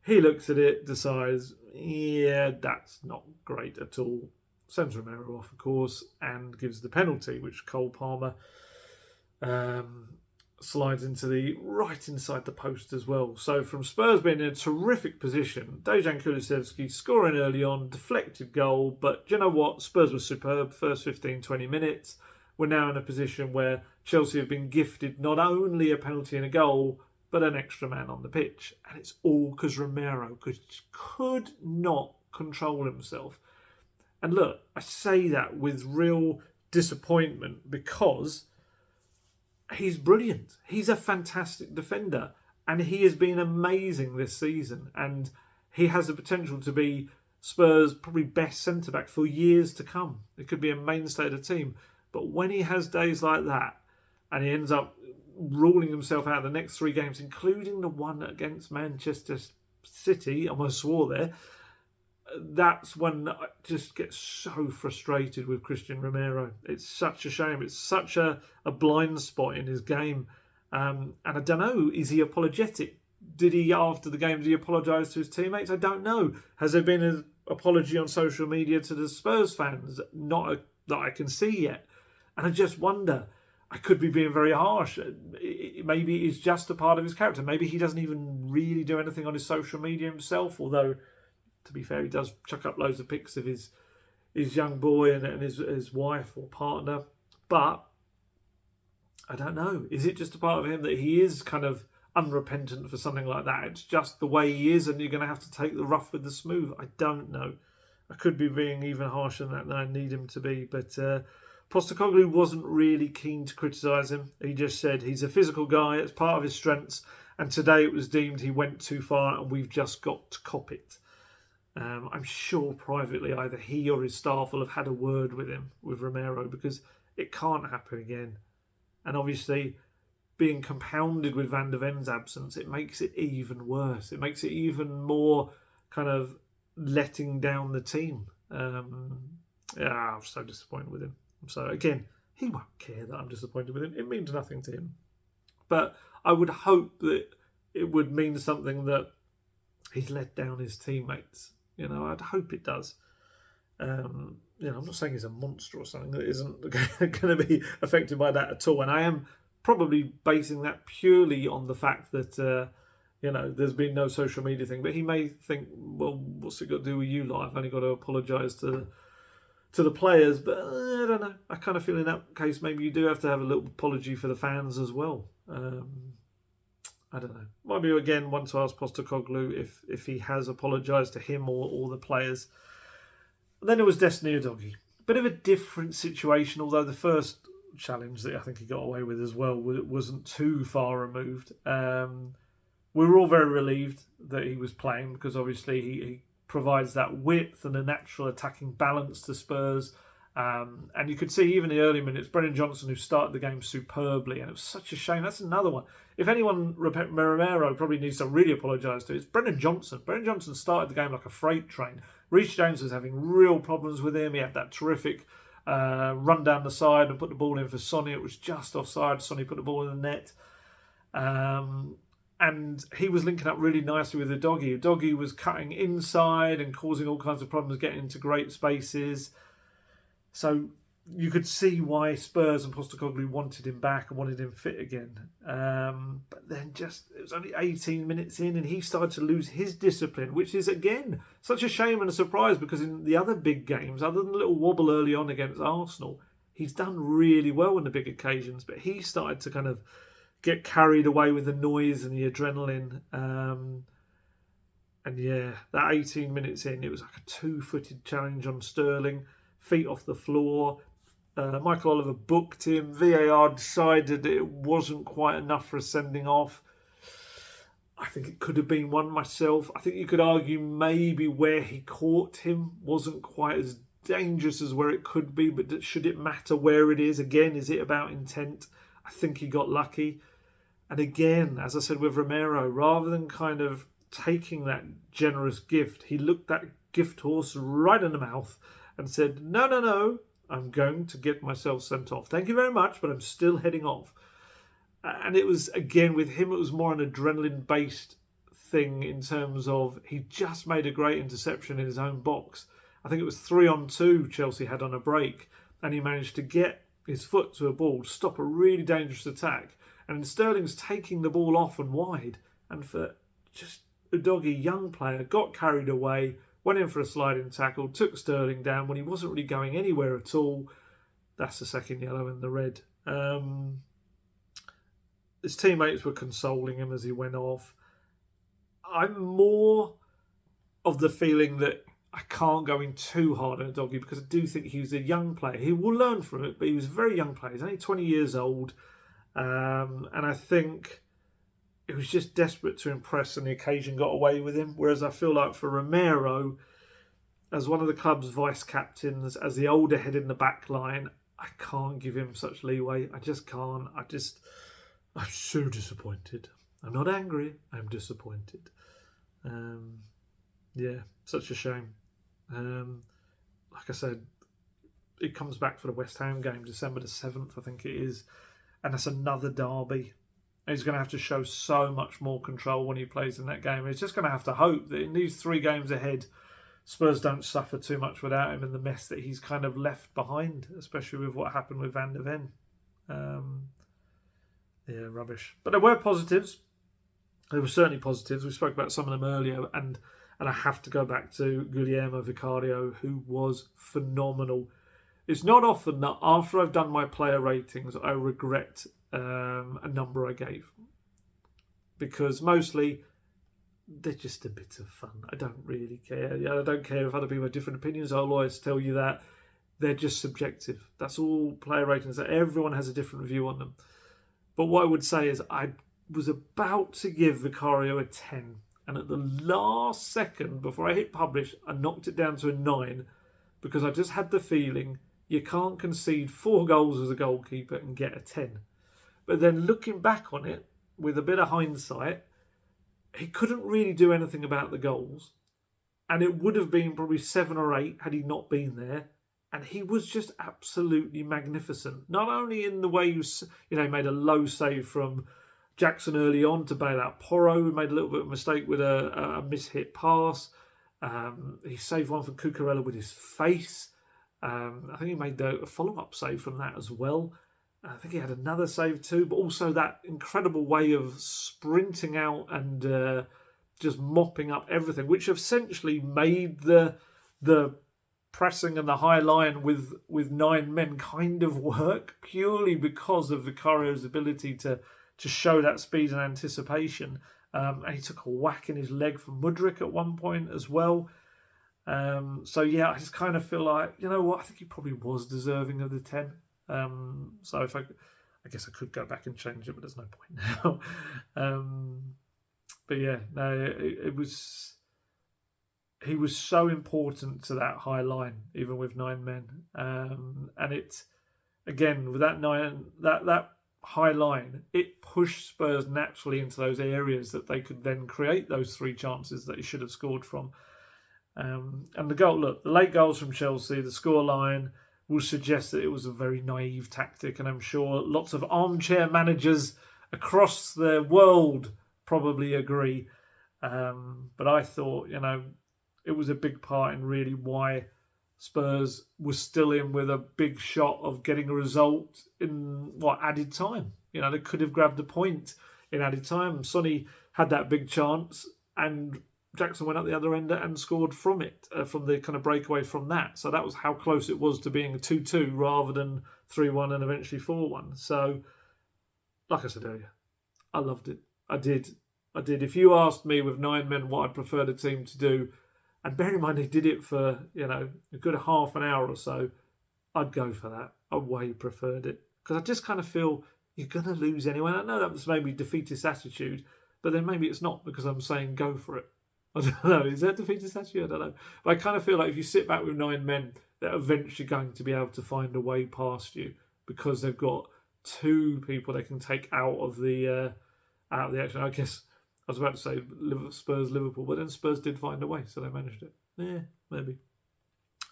He looks at it, decides, yeah, that's not great at all. Sends Romero off, of course, and gives the penalty, which Cole Palmer slides into right inside the post as well. So from Spurs being in a terrific position, Dejan Kulusevski scoring early on, deflected goal, but you know what? Spurs were superb first 15, 20 minutes. We're now in a position where Chelsea have been gifted not only a penalty and a goal, but an extra man on the pitch. And it's all because Romero could not control himself. And look, I say that with real disappointment because he's brilliant. He's a fantastic defender. And he has been amazing this season. And he has the potential to be Spurs' probably best centre-back for years to come. It could be a mainstay of the team. But when he has days like that, and he ends up ruling himself out of the next 3 games, including the one against Manchester City, I almost swore there, that's when I just get so frustrated with Christian Romero. It's such a shame. It's such a blind spot in his game. And I don't know, is he apologetic? Did he, after the game, did he apologise to his teammates? I don't know. Has there been an apology on social media to the Spurs fans? Not that I can see yet. And I just wonder, I could be being very harsh. Maybe it's just a part of his character. Maybe he doesn't even really do anything on his social media himself, although, to be fair, he does chuck up loads of pics of his young boy and his wife or partner. But I don't know. Is it just a part of him that he is kind of unrepentant for something like that? It's just the way he is and you're going to have to take the rough with the smooth. I don't know. I could be being even harsher than I need him to be. But Postecoglou wasn't really keen to criticise him. He just said he's a physical guy. It's part of his strengths. And today it was deemed he went too far and we've just got to cop it. I'm sure privately either he or his staff will have had a word with him, with Romero, because it can't happen again. And obviously, being compounded with Van der Ven's absence, it makes it even worse. It makes it even more kind of letting down the team. I'm so disappointed with him. So again, he won't care that I'm disappointed with him. It means nothing to him. But I would hope that it would mean something that he's let down his teammates. You know, I'd hope it does. I'm not saying he's a monster or something that isn't going to be affected by that at all. And I am probably basing that purely on the fact that, there's been no social media thing. But he may think, well, what's it got to do with you lot? I've only got to apologise to the players. But I don't know. I kind of feel in that case maybe you do have to have a little apology for the fans as well. I don't know. Might be, again, one to ask Postecoglou if he has apologised to him or the players. Then it was Destiny Udogie. Bit of a different situation, although the first challenge that I think he got away with as well wasn't too far removed. We were all very relieved that he was playing because obviously he provides that width and a natural attacking balance to Spurs. And you could see even in the early minutes, Brennan Johnson, who started the game superbly, and it was such a shame. That's another one. If anyone Romero probably needs to really apologise to, it's Brennan Johnson. Brennan Johnson started the game like a freight train. Reece James was having real problems with him. He had that terrific run down the side and put the ball in for Sonny. It was just offside. Sonny put the ball in the net. And he was linking up really nicely with Udogie. Udogie was cutting inside and causing all kinds of problems, getting into great spaces. So you could see why Spurs and Postecoglou wanted him back and wanted him fit again. But then it was only 18 minutes in and he started to lose his discipline, which is, again, such a shame and a surprise because in the other big games, other than a little wobble early on against Arsenal, he's done really well in the big occasions. But he started to kind of get carried away with the noise and the adrenaline. And yeah, that 18 minutes in, it was like a 2-footed challenge on Sterling. Feet off the floor. Michael Oliver booked him. VAR decided it wasn't quite enough for a sending off. I think it could have been one myself. I think you could argue maybe where he caught him wasn't quite as dangerous as where it could be, but should it matter where it is? Again, is it about intent? I think he got lucky. And again, as I said with Romero, rather than kind of taking that generous gift, he looked that gift horse right in the mouth and said, no, I'm going to get myself sent off. Thank you very much, but I'm still heading off. And it was, again, with him, it was more an adrenaline-based thing in terms of he just made a great interception in his own box. I think it was 3-on-2 Chelsea had on a break, and he managed to get his foot to a ball, stop a really dangerous attack. And Sterling's taking the ball off and wide. And for just Udogie, young player, got carried away, went in for a sliding tackle, took Sterling down when he wasn't really going anywhere at all. That's the second yellow and the red. His teammates were consoling him as he went off. I'm more of the feeling that I can't go in too hard on Udogie because I do think he was a young player. He will learn from it, but he was a very young player. He's only 20 years old. And I think it was just desperate to impress and the occasion got away with him. Whereas I feel like for Romero, as one of the club's vice captains, as the older head in the back line, I can't give him such leeway. I just can't. I'm so disappointed. I'm not angry. I'm disappointed. Yeah, such a shame. Like I said, it comes back for the West Ham game, December the 7th, I think it is. And that's another derby. He's going to have to show so much more control when he plays in that game. He's just going to have to hope that in these 3 games ahead, Spurs don't suffer too much without him in the mess that he's kind of left behind, especially with what happened with Van der Ven. Yeah, rubbish. But there were positives. There were certainly positives. We spoke about some of them earlier, and I have to go back to Guillermo Vicario, who was phenomenal. It's not often that after I've done my player ratings, I regret a number I gave. Because mostly, they're just a bit of fun. I don't really care. I don't care if other people have different opinions. I'll always tell you that they're just subjective. That's all player ratings. Everyone has a different view on them. But what I would say is I was about to give Vicario a 10. And at the last second, before I hit publish, I knocked it down to a 9 because I just had the feeling you can't concede 4 goals as a goalkeeper and get a 10. But then looking back on it, with a bit of hindsight, he couldn't really do anything about the goals. And it would have been probably 7 or 8 had he not been there. And he was just absolutely magnificent. Not only in the way he made a low save from Jackson early on to bail out Porro, who made a little bit of a mistake with a mishit pass. He saved one from Cucurella with his face. I think he made a follow-up save from that as well. I think he had another save too, but also that incredible way of sprinting out and just mopping up everything, which essentially made the pressing and the high line with 9 men kind of work purely because of Vicario's ability to show that speed and anticipation. And he took a whack in his leg from Mudryk at one point as well. So yeah, I just kind of feel like, you know what, I think he probably was deserving of the 10. So if I guess I could go back and change it, but there's no point now. But yeah, no, he was so important to that high line, even with 9 men. And it, again, with that high line, it pushed Spurs naturally into those areas that they could then create those 3 chances that he should have scored from. And the late goals from Chelsea, the scoreline will suggest that it was a very naive tactic, and I'm sure lots of armchair managers across the world probably agree. But I thought, it was a big part in really why Spurs was still in with a big shot of getting a result in added time. They could have grabbed a point in added time. Sonny had that big chance, and Jackson went up the other end and scored from it, from the kind of breakaway from that. So that was how close it was to being a 2-2 rather than 3-1 and eventually 4-1. So, like I said earlier, I loved it. I did. If you asked me with 9 men what I'd prefer the team to do, and bear in mind they did it for, a good half an hour or so, I'd go for that. I way preferred it. Because I just kind of feel you're going to lose anyway. And I know that was maybe defeatist attitude, but then maybe it's not because I'm saying go for it. I don't know. Is that defeatist attitude? I don't know. But I kind of feel like if you sit back with 9 men, they're eventually going to be able to find a way past you because they've got 2 people they can take out of the action. I guess I was about to say Spurs Liverpool, but then Spurs did find a way, so they managed it. Yeah, maybe.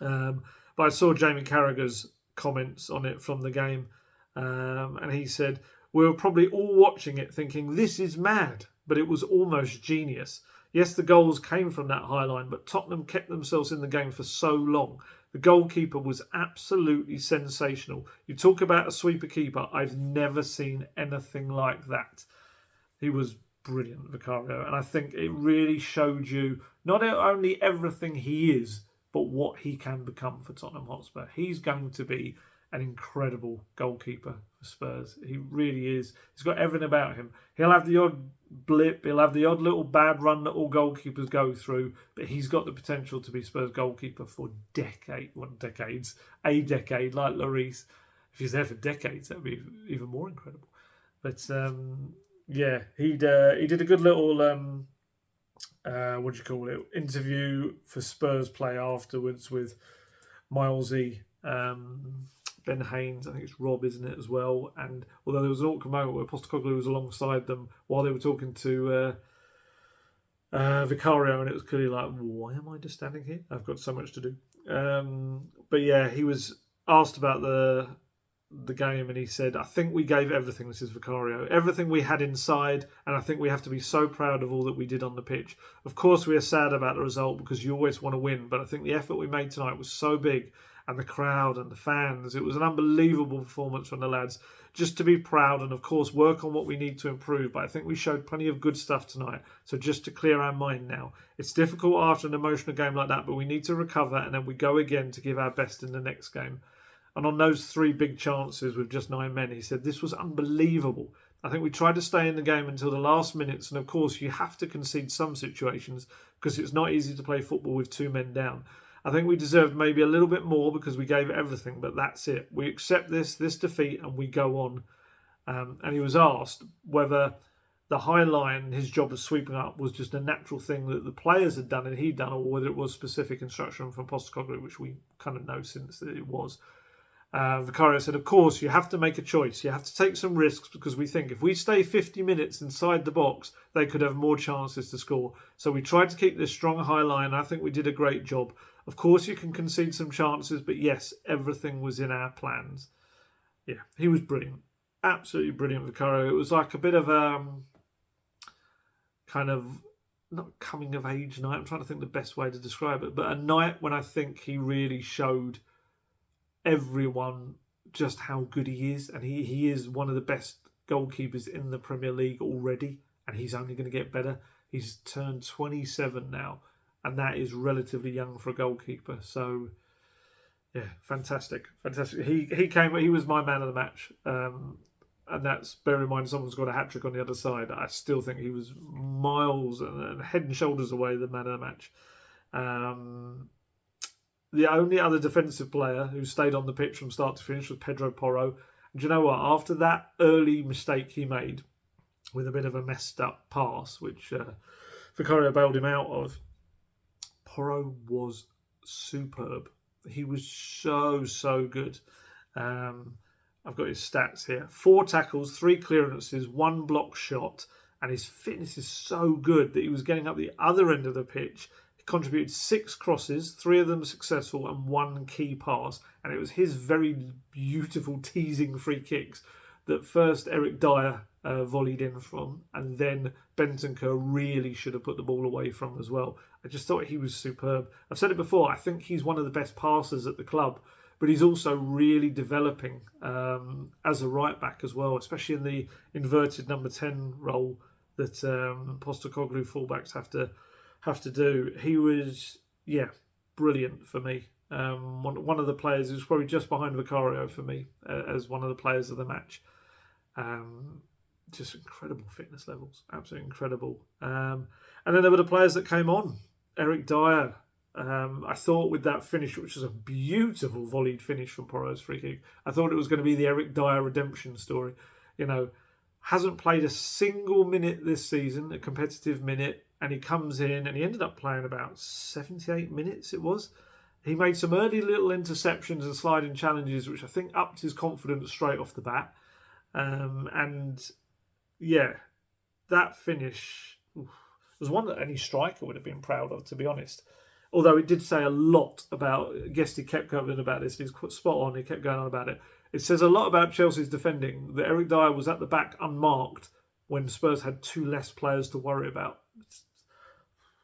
But I saw Jamie Carragher's comments on it from the game, and he said, "We were probably all watching it thinking, this is mad, but it was almost genius. Yes, the goals came from that high line, but Tottenham kept themselves in the game for so long. The goalkeeper was absolutely sensational. You talk about a sweeper keeper, I've never seen anything like that." He was brilliant, Vicario, and I think it really showed you not only everything he is, but what he can become for Tottenham Hotspur. He's going to be an incredible goalkeeper for Spurs. He really is. He's got everything about him. He'll have the odd blip, he'll have the odd little bad run that all goalkeepers go through, but he's got the potential to be Spurs goalkeeper for a decade, like Lloris. If he's there for decades, that'd be even more incredible. But yeah, he did a good little what do you call it, interview for Spurs Play afterwards with Milesy, Ben Haynes, I think it's Rob, isn't it, as well? And although there was an awkward moment where Postecoglou was alongside them while they were talking to Vicario, and it was clearly like, why am I just standing here? I've got so much to do. But yeah, he was asked about the game, and he said, I think we gave everything. This is Vicario, everything we had inside, and I think we have to be so proud of all that we did on the pitch. Of course we are sad about the result because you always want to win, but I think the effort we made tonight was so big, and the crowd and the fans, it was an unbelievable performance from the lads. Just to be proud and of course work on what we need to improve, but I think we showed plenty of good stuff tonight. So just to clear our mind now, it's difficult after an emotional game like that, but we need to recover, and then we go again to give our best in the next game. And on those 3 big chances with just 9 men, he said, this was unbelievable. I think we tried to stay in the game until the last minutes. And of course, you have to concede some situations because it's not easy to play football with 2 men down. I think we deserved maybe a little bit more because we gave everything, but that's it. We accept this defeat, and we go on. And he was asked whether the high line, his job of sweeping up, was just a natural thing that the players had done and he'd done, or whether it was specific instruction from Postecoglou, which we kind of know since it was. Vicario said, of course, you have to make a choice. You have to take some risks because we think if we stay 50 minutes inside the box, they could have more chances to score. So we tried to keep this strong high line. I think we did a great job. Of course, you can concede some chances, but yes, everything was in our plans. Yeah, he was brilliant. Absolutely brilliant, Vicario. It was like a bit of kind of, not coming of age night. I'm trying to think the best way to describe it, but a night when I think he really showed everyone just how good he is, and he is one of the best goalkeepers in the Premier League already, and he's only going to get better. He's turned 27 now, and that is relatively young for a goalkeeper. So yeah, fantastic. He was my man of the match, and that's, bear in mind, someone's got a hat-trick on the other side. I still think he was miles and head and shoulders away the man of the match. The only other defensive player who stayed on the pitch from start to finish was Pedro Porro. And do you know what? After that early mistake he made with a bit of a messed up pass, which Vicario bailed him out of, Porro was superb. He was so good. I've got his stats here. 4 tackles, 3 clearances, 1 block shot, and his fitness is so good that he was getting up the other end of the pitch. Contributed 6 crosses, 3 of them successful, and 1 key pass. And it was his very beautiful teasing free kicks that first Eric Dyer volleyed in from, and then Bentancur really should have put the ball away from as well. I just thought he was superb. I've said it before, I think he's one of the best passers at the club, but he's also really developing as a right back as well, especially in the inverted number 10 role that Postecoglou fullbacks have to do. He was, brilliant for me. One of the players who's probably just behind Vicario for me as one of the players of the match. Just incredible fitness levels, absolutely incredible. And then there were the players that came on. Eric Dyer, I thought with that finish, which was a beautiful volleyed finish from Porro's free kick, I thought it was going to be the Eric Dyer redemption story. You know, hasn't played a single minute this season, a competitive minute, and he comes in and he ended up playing about 78 minutes it was. He made some early little interceptions and sliding challenges, which I think upped his confidence straight off the bat. And yeah, that finish was one that any striker would have been proud of, to be honest. Although it did say a lot about, I guess he kept going about this, he's spot on, he kept going on about it. It says a lot about Chelsea's defending, that Eric Dyer was at the back unmarked when Spurs had 2 less players to worry about.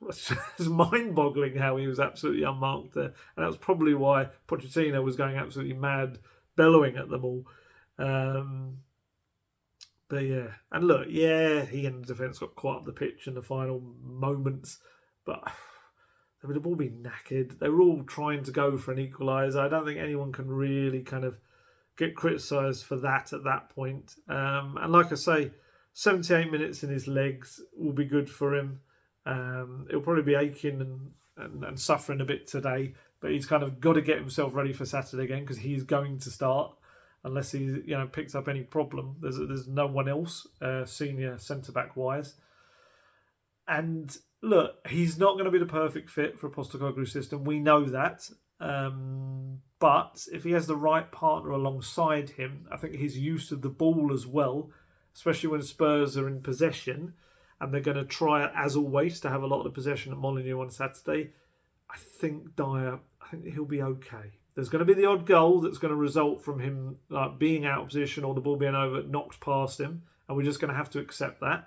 It's mind-boggling how he was absolutely unmarked there. And that was probably why Pochettino was going absolutely mad, bellowing at them all. But yeah, and look, he and the defence got quite up the pitch in the final moments, but they would have all been knackered. They were all trying to go for an equaliser. I don't think anyone can really kind of get criticised for that at that point. And like I say, 78 minutes in his legs will be good for him. He'll probably be aching and suffering a bit today, but he's kind of got to get himself ready for Saturday again, because he's going to start unless he picks up any problem. There's no one else senior centre back wise. And look, he's not going to be the perfect fit for a Postecoglou system. We know that. But if he has the right partner alongside him, I think his use of the ball as well, especially when Spurs are in possession, and they're going to try, as always, to have a lot of the possession at Molineux on Saturday, I think he'll be okay. There's going to be the odd goal that's going to result from him being out of position or the ball being knocked past him, and we're just going to have to accept that.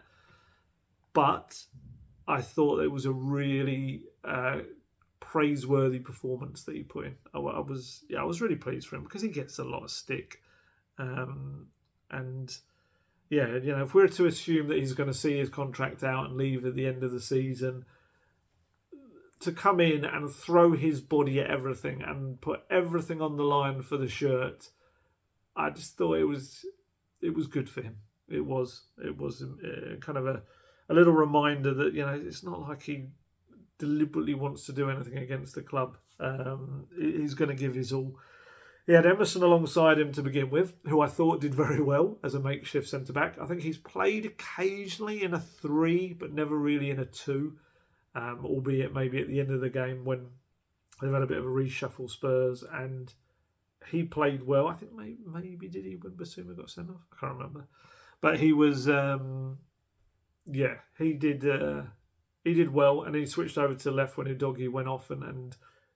But I thought it was a really praiseworthy performance that he put in. I was really pleased for him, because he gets a lot of stick, and yeah, if we're to assume that he's going to see his contract out and leave at the end of the season, to come in and throw his body at everything and put everything on the line for the shirt, I just thought it was good for him. It was kind of a little reminder that it's not like he deliberately wants to do anything against the club. He's going to give his all. He had Emerson alongside him to begin with, who I thought did very well as a makeshift centre-back. I think he's played occasionally in a 3, but never really in a 2, albeit maybe at the end of the game when they've had a bit of a reshuffle, Spurs, and he played well. I think maybe did he when Basuma got sent off? I can't remember. But he was, he did well, and he switched over to left when Udogie went off, and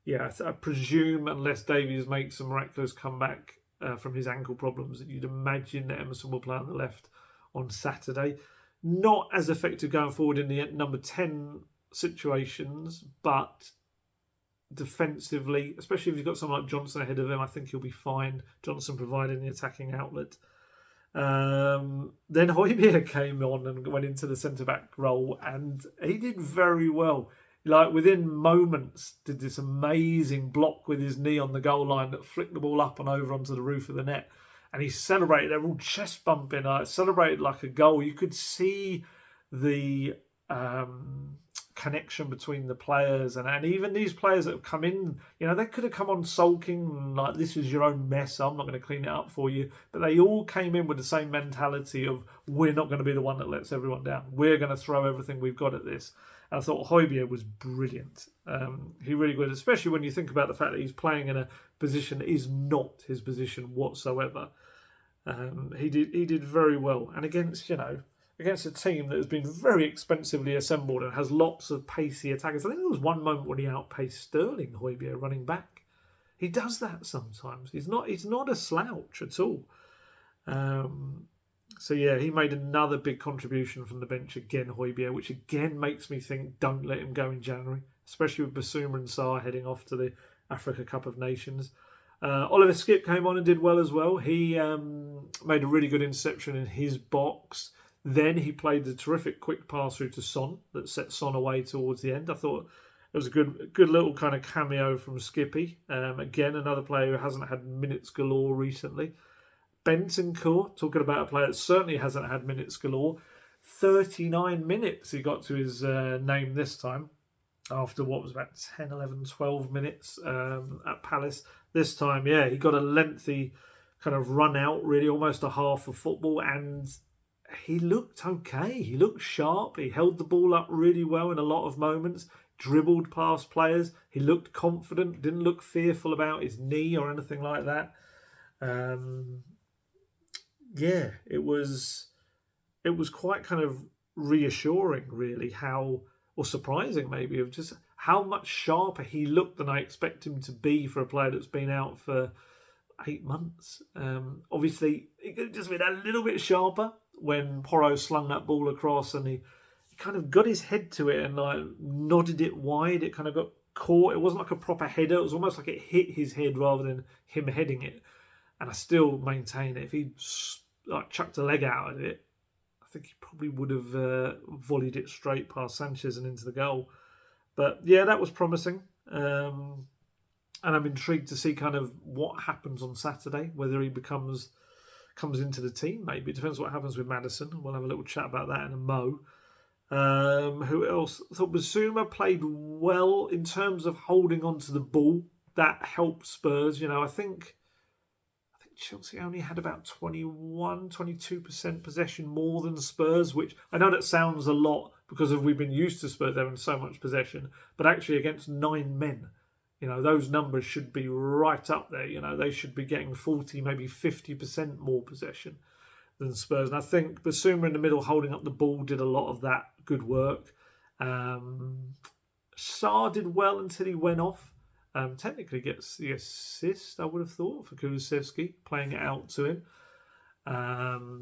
I presume, unless Davies makes a miraculous comeback from his ankle problems, that you'd imagine that Emerson will play on the left on Saturday. Not as effective going forward in the number 10 situations, but defensively, especially if you've got someone like Johnson ahead of him, I think he'll be fine. Johnson providing the attacking outlet. Then Højbjerg came on and went into the centre-back role, and he did very well. Like, within moments, did this amazing block with his knee on the goal line that flicked the ball up and over onto the roof of the net. And he celebrated, they were all chest bumping, celebrated like a goal. You could see the connection between the players, and even these players that have come in, they could have come on sulking, like, this is your own mess, I'm not going to clean it up for you. But they all came in with the same mentality of, we're not going to be the one that lets everyone down. We're going to throw everything we've got at this. And I thought Højbjerg was brilliant. He really was, especially when you think about the fact that he's playing in a position that is not his position whatsoever. He did very well, and against a team that has been very expensively assembled and has lots of pacey attackers. I think there was one moment when he outpaced Sterling, Højbjerg, running back. He does that sometimes. He's not a slouch at all. So yeah, he made another big contribution from the bench again, Højbjerg, which again makes me think, don't let him go in January, especially with Basuma and Sarr heading off to the Africa Cup of Nations. Oliver Skipp came on and did well as well. He made a really good interception in his box. Then he played the terrific quick pass through to Son that set Son away towards the end. I thought it was a good little kind of cameo from Skippy. Again, another player who hasn't had minutes galore recently. Bentancur, talking about a player that certainly hasn't had minutes galore. 39 minutes he got to his name this time, after what was about 10, 11, 12 minutes at Palace. This time, he got a lengthy kind of run out, really, almost a half of football, and he looked okay. He looked sharp. He held the ball up really well in a lot of moments, dribbled past players. He looked confident, didn't look fearful about his knee or anything like that. It was quite kind of reassuring, really, or surprising maybe, of just how much sharper he looked than I expect him to be for a player that's been out for 8 months. Obviously, it could have just been a little bit sharper when Porro slung that ball across, and he kind of got his head to it and like nodded it wide. It kind of got caught. It wasn't like a proper header. It was almost like it hit his head rather than him heading it. And I still maintain that if he chucked a leg out at it, I think he probably would have volleyed it straight past Sanchez and into the goal. But yeah, that was promising. And I'm intrigued to see kind of what happens on Saturday, whether he comes into the team. Maybe it depends what happens with Maddison. We'll have a little chat about that in a mo. Who else? I thought Basuma played well in terms of holding on to the ball. That helped Spurs. I think Chelsea only had about 22% possession more than Spurs, which I know that sounds a lot because we've been used to Spurs having so much possession, but actually against 9 men, those numbers should be right up there. They should be getting 40, maybe 50% more possession than Spurs. And I think Basuma in the middle holding up the ball did a lot of that good work. Sarr did well until he went off. Technically gets the assist, I would have thought, for Kulusevski, playing it out to him.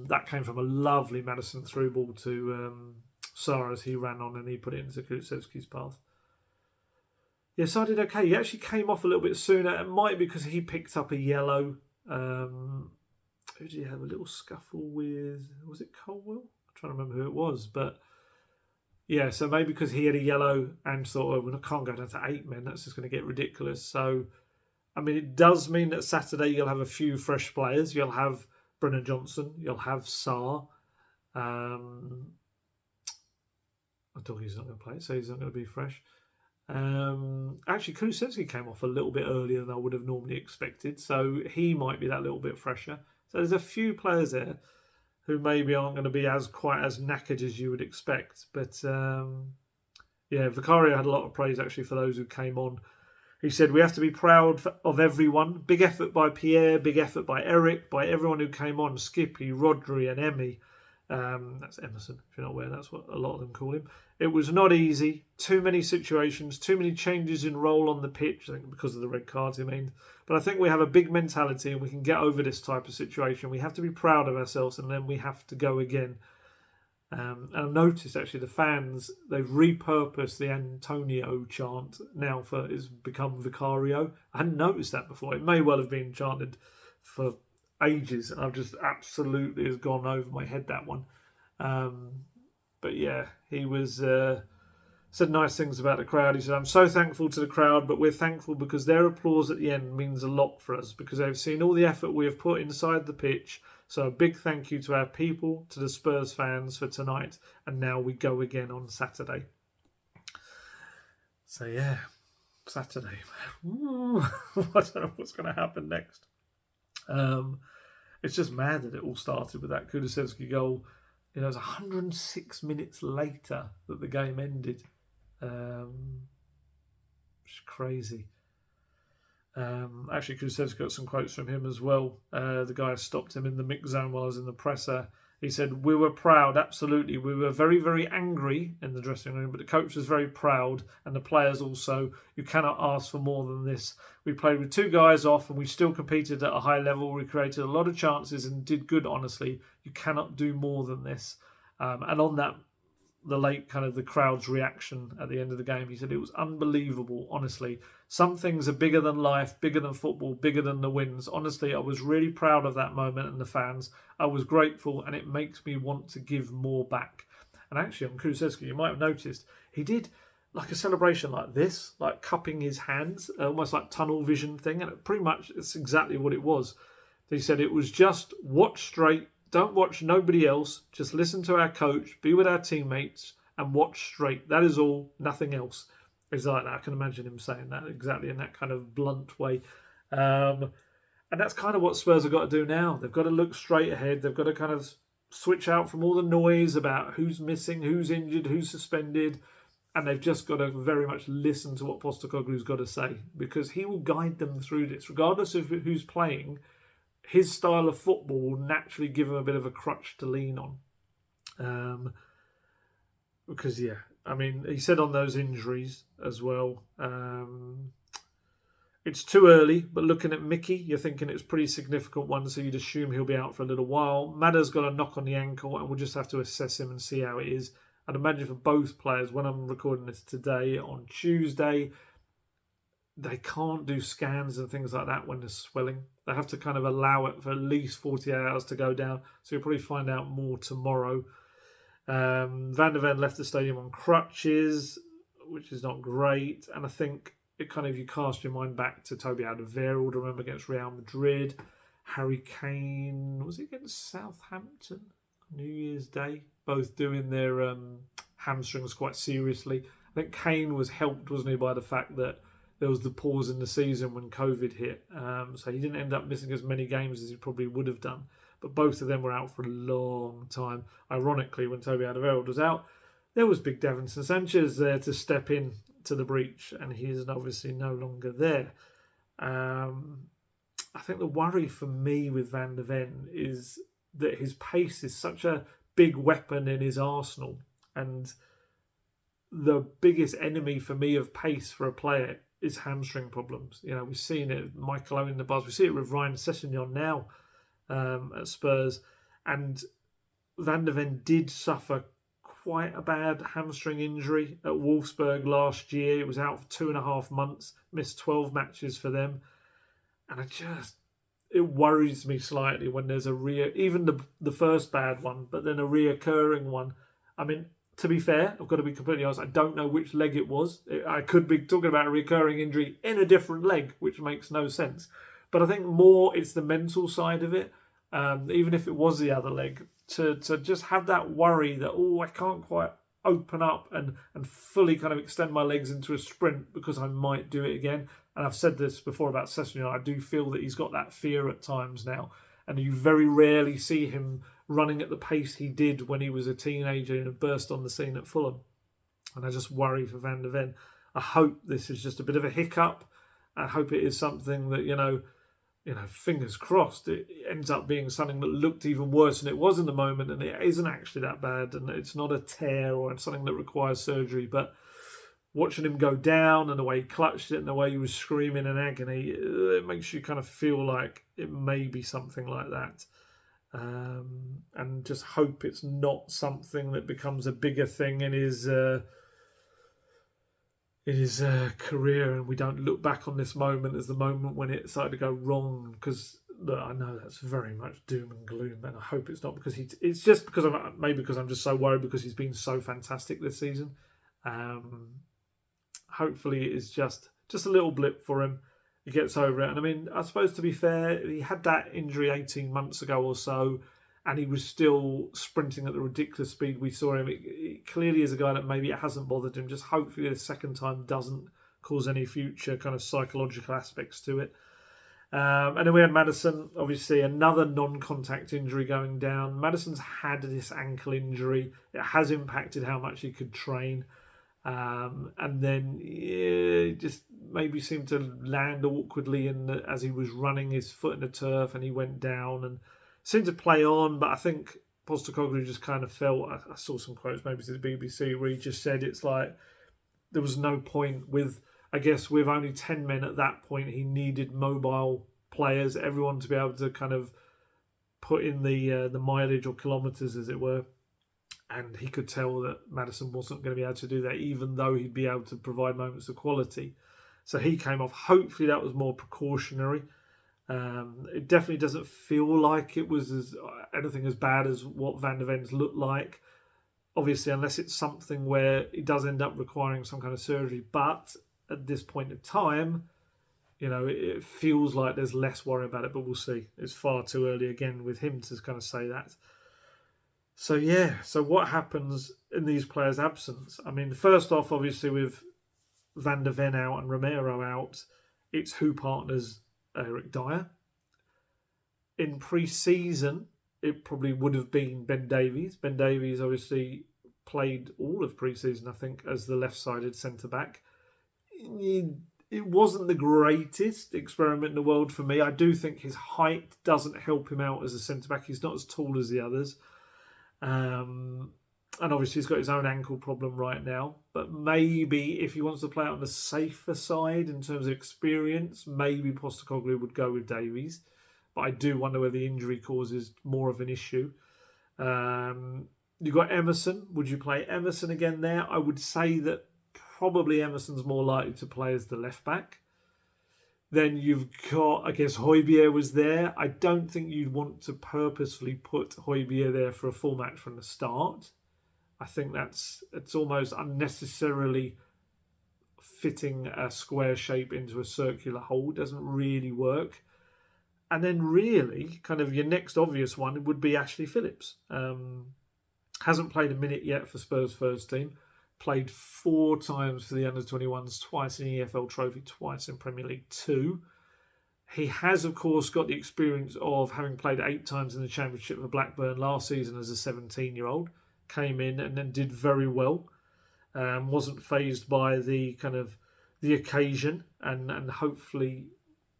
That came from a lovely Maddison through ball to Sarr as he ran on and he put it into Kulusevski's path. Yeah, Sarr did okay. He actually came off a little bit sooner. It might be because he picked up a yellow. Who did he have a little scuffle with? Was it Colwell? I'm trying to remember who it was, but yeah, so maybe because he had a yellow and thought, well, I can't go down to 8 men. That's just going to get ridiculous. So, I mean, it does mean that Saturday you'll have a few fresh players. You'll have Brennan Johnson. You'll have Sarr. I thought he's not going to play, so he's not going to be fresh. Actually, Kulusevski came off a little bit earlier than I would have normally expected, so he might be that little bit fresher. So there's a few players there who maybe aren't going to be quite as knackered as you would expect. But yeah, Vicario had a lot of praise actually for those who came on. He said, we have to be proud of everyone. Big effort by Pierre, big effort by Eric, by everyone who came on, Skippy, Rodri and Emmy. That's Emerson, if you're not aware. That's what a lot of them call him. It was not easy. Too many situations, too many changes in role on the pitch, I think because of the red cards, But I think we have a big mentality and we can get over this type of situation. We have to be proud of ourselves and then we have to go again. And I've noticed actually the fans, they've repurposed the Antonio chant now it's become Vicario. I hadn't noticed that before. It may well have been chanted for ages and I've just absolutely has gone over my head, that one. But yeah, he was said nice things about the crowd. He said, I'm so thankful to the crowd, but we're thankful because their applause at the end means a lot for us because they've seen all the effort we have put inside the pitch. So a big thank you to our people, to the Spurs fans for tonight, and now we go again on Saturday. So yeah, Saturday. Ooh, I don't know what's going to happen next. It's just mad that it all started with that Kulusevski goal. It was 106 minutes later that the game ended. It's crazy. Actually, Kulusevski got some quotes from him as well. The guy stopped him in the mix zone while I was in the presser. He said, we were proud, absolutely. We were very, very angry in the dressing room, but the coach was very proud and the players also. You cannot ask for more than this. We played with 2 guys off and we still competed at a high level. We created a lot of chances and did good, honestly. You cannot do more than this. And on that, the crowd's reaction at the end of the game, he said it was unbelievable, honestly. Some things are bigger than life, bigger than football, bigger than the wins. Honestly, I was really proud of that moment and the fans. I was grateful and it makes me want to give more back. And actually on Kulusevski, you might have noticed, he did like a celebration like this, like cupping his hands, almost like tunnel vision thing. And pretty much it's exactly what it was. He said it was just watch straight, don't watch nobody else. Just listen to our coach, be with our teammates, and watch straight. That is all, nothing else. It's like that. I can imagine him saying that exactly in that kind of blunt way. And that's kind of what Spurs have got to do now. They've got to look straight ahead. They've got to kind of switch out from all the noise about who's missing, who's injured, who's suspended. And they've just got to very much listen to what Postecoglou's got to say because he will guide them through this. Regardless of who's playing, his style of football will naturally give him a bit of a crutch to lean on. Because, yeah, I mean, he said on those injuries as well, it's too early, but looking at Mickey, you're thinking it's a pretty significant one, so you'd assume he'll be out for a little while. Madder's got a knock on the ankle, and we'll just have to assess him and see how it is. I'd imagine for both players, when I'm recording this today, on Tuesday, they can't do scans and things like that when there's swelling. They have to kind of allow it for at least 48 hours to go down. So you'll probably find out more tomorrow. Van der Ven left the stadium on crutches, which is not great. And I think it kind of, you cast your mind back to Toby Alderweireld, remember, against Real Madrid. Harry Kane, was it against Southampton? New Year's Day, both doing their hamstrings quite seriously. I think Kane was helped, wasn't he, by the fact that there was the pause in the season when COVID hit. So he didn't end up missing as many games as he probably would have done. But both of them were out for a long time. Ironically, when Toby Alderweireld was out, there was big Davinson Sanchez there to step in to the breach, and he is obviously no longer there. I think the worry for me with Van de Ven is that his pace is such a big weapon in his arsenal, and the biggest enemy for me of pace for a player is hamstring problems. You know, we've seen it with Michael Owen in the buzz. We see it with Ryan Sessegnon now at Spurs, and Van de Ven did suffer quite a bad hamstring injury at Wolfsburg last year. It was out for 2.5 months, missed 12 matches for them. And it worries me slightly when there's even the first bad one, but then a reoccurring one. I mean, to be fair, I've got to be completely honest, I don't know which leg it was. I could be talking about a recurring injury in a different leg, which makes no sense. But I think more it's the mental side of it, even if it was the other leg, to just have that worry that, I can't quite open up and fully kind of extend my legs into a sprint because I might do it again. And I've said this before about Sessegnon, I do feel that he's got that fear at times now. And you very rarely see him running at the pace he did when he was a teenager and burst on the scene at Fulham. And I just worry for Van de Ven. I hope this is just a bit of a hiccup. I hope it is something that, fingers crossed, it ends up being something that looked even worse than it was in the moment, and it isn't actually that bad, and it's not a tear or something that requires surgery. But watching him go down and the way he clutched it and the way he was screaming in agony, it makes you kind of feel like it may be something like that. And just hope it's not something that becomes a bigger thing in his career, and we don't look back on this moment as the moment when it started to go wrong. Because I know that's very much doom and gloom, and I hope it's not, because it's just because I'm just so worried because he's been so fantastic this season. Hopefully it is just a little blip for him. He gets over it. And I mean, I suppose, to be fair, he had that injury 18 months ago or so, and he was still sprinting at the ridiculous speed we saw him. It clearly is a guy that maybe it hasn't bothered him. Just hopefully the second time doesn't cause any future kind of psychological aspects to it. And then we had Maddison, obviously another non-contact injury going down. Maddison's had this ankle injury. It has impacted how much he could train. And then just maybe seemed to land awkwardly as he was running his foot in the turf, and he went down and seemed to play on. But I think Postecoglou just kind of felt, I saw some quotes maybe to the BBC where he just said it's like there was no point with only 10 men at that point. He needed mobile players, everyone to be able to kind of put in the mileage or kilometres, as it were. And he could tell that Maddison wasn't going to be able to do that, even though he'd be able to provide moments of quality. So he came off. Hopefully that was more precautionary. It definitely doesn't feel like it was anything as bad as what Van de Ven's looked like. Obviously, unless it's something where it does end up requiring some kind of surgery. But at this point in time, it feels like there's less worry about it. But we'll see. It's far too early again with him to kind of say that. So what happens in these players' absence? I mean, first off, obviously with Van de Ven out and Romero out, it's who partners Eric Dyer. In pre-season, it probably would have been Ben Davies. Ben Davies obviously played all of pre-season, I think, as the left-sided centre-back. It wasn't the greatest experiment in the world for me. I do think his height doesn't help him out as a centre-back. He's not as tall as the others. And obviously he's got his own ankle problem right now. But maybe if he wants to play on the safer side in terms of experience, maybe Postecoglou would go with Davies. But I do wonder whether the injury causes more of an issue. You've got Emerson. Would you play Emerson again there? I would say that probably Emerson's more likely to play as the left back. Then you've got, I guess, Højbjerg was there. I don't think you'd want to purposefully put Højbjerg there for a full match from the start. I think it's almost unnecessarily fitting a square shape into a circular hole. It doesn't really work. And then really, kind of your next obvious one would be Ashley Phillips. Hasn't played a minute yet for Spurs first team. Played 4 times for the under-21s, twice in the EFL Trophy, twice in Premier League 2. He has, of course, got the experience of having played 8 times in the Championship for Blackburn last season as a 17-year-old. Came in and then did very well. Wasn't fazed by the occasion, and hopefully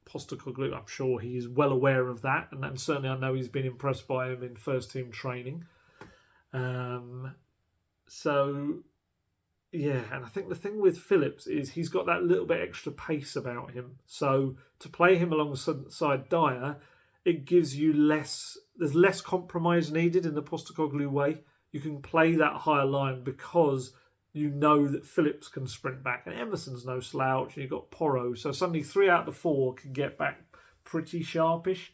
Postecoglou, I'm sure he is well aware of that, and certainly I know he's been impressed by him in first team training. So yeah, and I think the thing with Phillips is he's got that little bit extra pace about him. So to play him alongside Dyer, it gives you less. There's less compromise needed in the Postecoglou way. You can play that higher line because you know that Phillips can sprint back, and Emerson's no slouch, and you've got Porro, so suddenly 3 out of the 4 can get back pretty sharpish,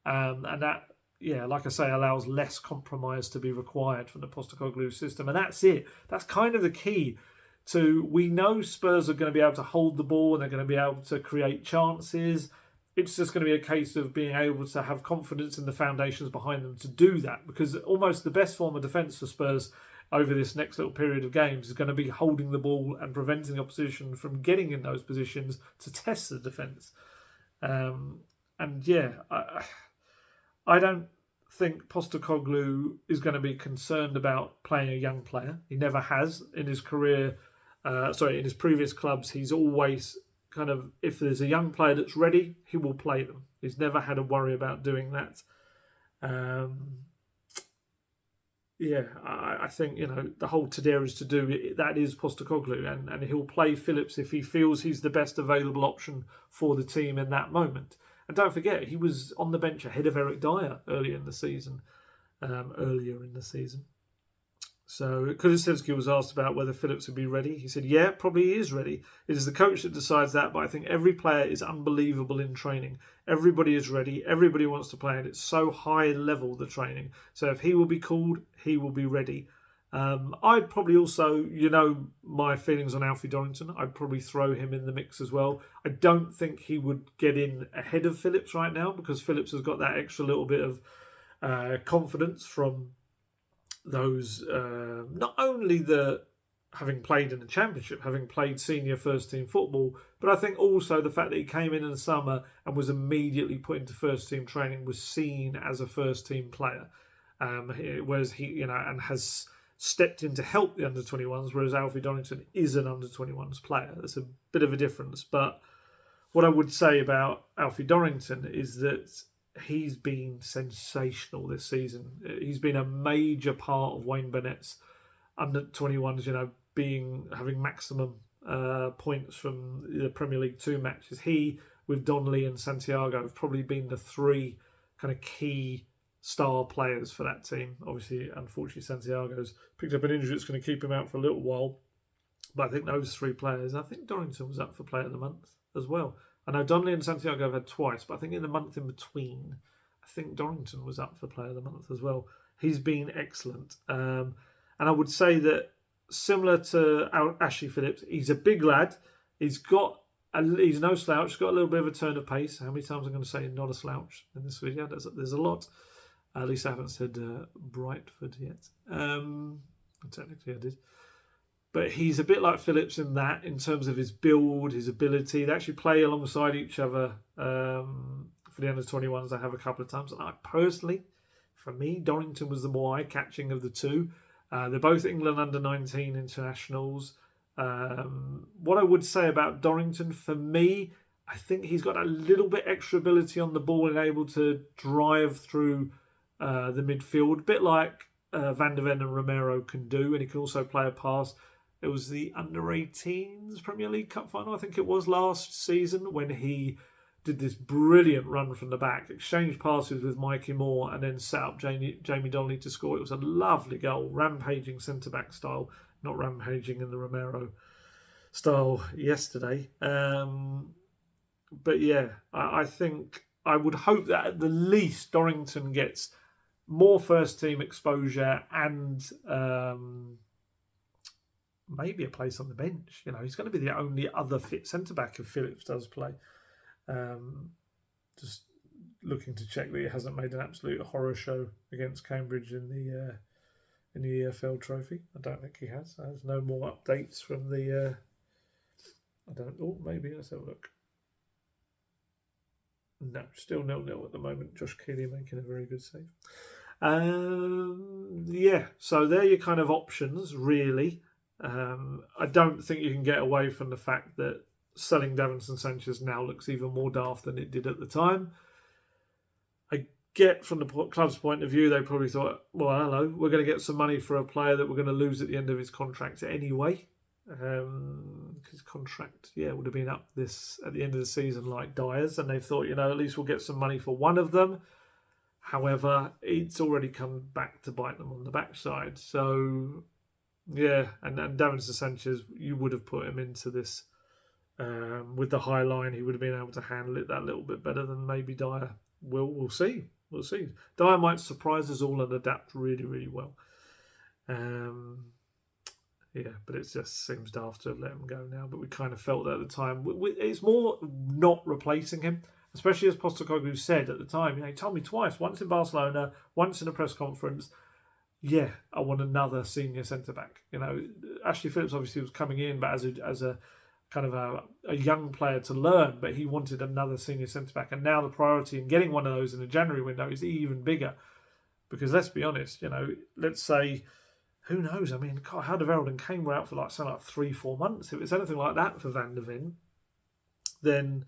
and that, yeah, like I say, allows less compromise to be required from the Postecoglou system, and that's it. That's kind of the key to. We know Spurs are going to be able to hold the ball and they're going to be able to create chances. It's just going to be a case of being able to have confidence in the foundations behind them to do that, because almost the best form of defence for Spurs over this next little period of games is going to be holding the ball and preventing the opposition from getting in those positions to test the defence. And yeah, I don't think Postecoglou is going to be concerned about playing a young player. He never has in his career. In his previous clubs, he's always kind of, if there's a young player that's ready, he will play them. He's never had a worry about doing that. I think, the whole Tadera's to do, that is Postecoglou, and he'll play Phillips if he feels he's the best available option for the team in that moment. And don't forget, he was on the bench ahead of Eric Dyer earlier in the season. So Kulusevski was asked about whether Phillips would be ready. He said, yeah, probably he is ready. It is the coach that decides that, but I think every player is unbelievable in training. Everybody is ready. Everybody wants to play, and it's so high level, the training. So if he will be called, he will be ready. I'd probably also, my feelings on Alfie Dorrington, I'd probably throw him in the mix as well. I don't think he would get in ahead of Phillips right now, because Phillips has got that extra little bit of confidence from those, not only the having played in the Championship, having played senior first team football, but I think also the fact that he came in the summer and was immediately put into first team training, was seen as a first team player, whereas he, and has stepped in to help the under-21s, whereas Alfie Dorrington is an under-21s player. That's a bit of a difference. But what I would say about Alfie Dorrington is that he's been sensational this season. He's been a major part of Wayne Bennett's under-21s, having maximum points from the Premier League 2 matches. He, with Donnelly and Santiago, have probably been the 3 kind of key star players for that team. Obviously, unfortunately, Santiago's picked up an injury that's going to keep him out for a little while. But I think those 3 players, I think Dorrington was up for Player of the Month as well. I know Donnelly and Santiago have had twice, but I think in the month in between, I think Dorrington was up for Player of the Month as well. He's been excellent. And I would say that similar to Ashley Phillips, he's a big lad. He's no slouch. He's got a little bit of a turn of pace. How many times I'm going to say not a slouch in this video? There's a lot. At least I haven't said Brightford yet. Technically I did. But he's a bit like Phillips in terms of his build, his ability. They actually play alongside each other for the under-21s. I have a couple of times. And for me, Dorrington was the more eye-catching of the 2. They're both England under-19 internationals. What I would say about Dorrington, for me, I think he's got a little bit extra ability on the ball and able to drive through the midfield, a bit like Van der Ven and Romero can do, and he can also play a pass. It was the under-18s Premier League Cup final, I think it was, last season, when he did this brilliant run from the back, exchanged passes with Mikey Moore, and then set up Jamie Donnelly to score. It was a lovely goal, rampaging centre-back style, not rampaging in the Romero style yesterday. But yeah, I think I would hope that at the least Dorrington gets more first-team exposure and maybe a place on the bench. He's going to be the only other fit centre-back if Phillips does play. Just looking to check that he hasn't made an absolute horror show against Cambridge in the EFL trophy. I don't think he has. There's no more updates from the... maybe. Let's have a look. No, still 0-0 at the moment. Josh Keeley making a very good save. So they're your kind of options, really. I don't think you can get away from the fact that selling Davinson Sanchez now looks even more daft than it did at the time. I get from the club's point of view, they probably thought, well, hello, we're going to get some money for a player that we're going to lose at the end of his contract anyway. His contract, would have been up at the end of the season like Dyer's, and they thought, at least we'll get some money for one of them. However, it's already come back to bite them on the backside. So, and Davinson Sanchez, you would have put him into this with the high line. He would have been able to handle it that little bit better than maybe Dyer will. We'll see. Dyer might surprise us all and adapt really, really well. But it just seems daft to have let him go now. But we kind of felt that at the time. It's more not replacing him, especially as Postecoglou said at the time. He told me twice, once in Barcelona, once in a press conference, I want another senior centre-back. Ashley Phillips obviously was coming in, but as a kind of a young player to learn, but he wanted another senior centre-back. And now the priority in getting one of those in the January window is even bigger. Because let's be honest, let's say... Who knows? I mean, Houdevereld and Kane were out for like 3-4 months. If it's anything like that for Van der Ven, then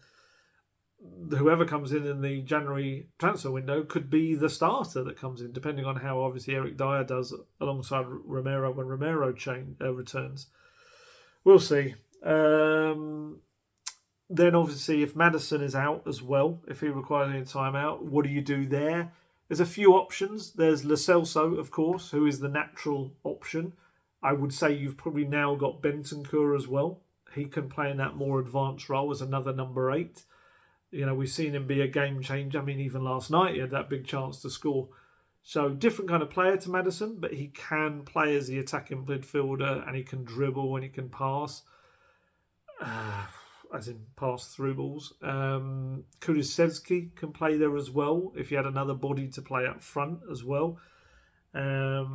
whoever comes in the January transfer window could be the starter that comes in, depending on how obviously Eric Dyer does alongside Romero when Romero returns. We'll see. Then obviously if Maddison is out as well, if he requires any time out, what do you do there? There's a few options. There's Lo Celso, of course, who is the natural option. I would say you've probably now got Bentancur as well. He can play in that more advanced role as another number 8. We've seen him be a game changer. I mean, even last night he had that big chance to score. So different kind of player to Maddison, but he can play as the attacking midfielder and he can dribble and he can pass. As in pass through balls. Kulusevski can play there as well if you had another body to play up front as well. I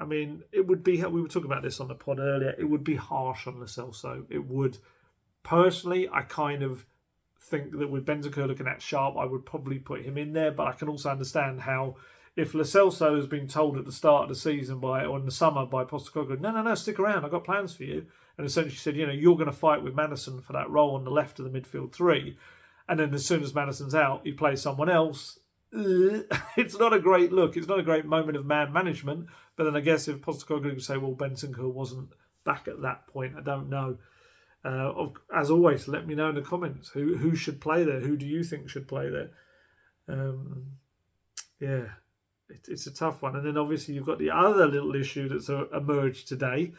mean, it would be, we were talking about this on the pod earlier, it would be harsh on Lo Celso. It would. Personally, I kind of think that with Bentancur looking at sharp, I would probably put him in there, but I can also understand how if Lo Celso has been told at the start of the season or in the summer by Postecoglou, no, stick around, I've got plans for you. And essentially said, you're going to fight with Maddison for that role on the left of the midfield 3. And then as soon as Maddison's out, you play someone else. It's not a great look. It's not a great moment of man management. But then I guess if Postecoglou could say, well, Bentancur wasn't back at that point, I don't know. As always, let me know in the comments who should play there. Who do you think should play there? It's a tough one. And then obviously you've got the other little issue that's emerged today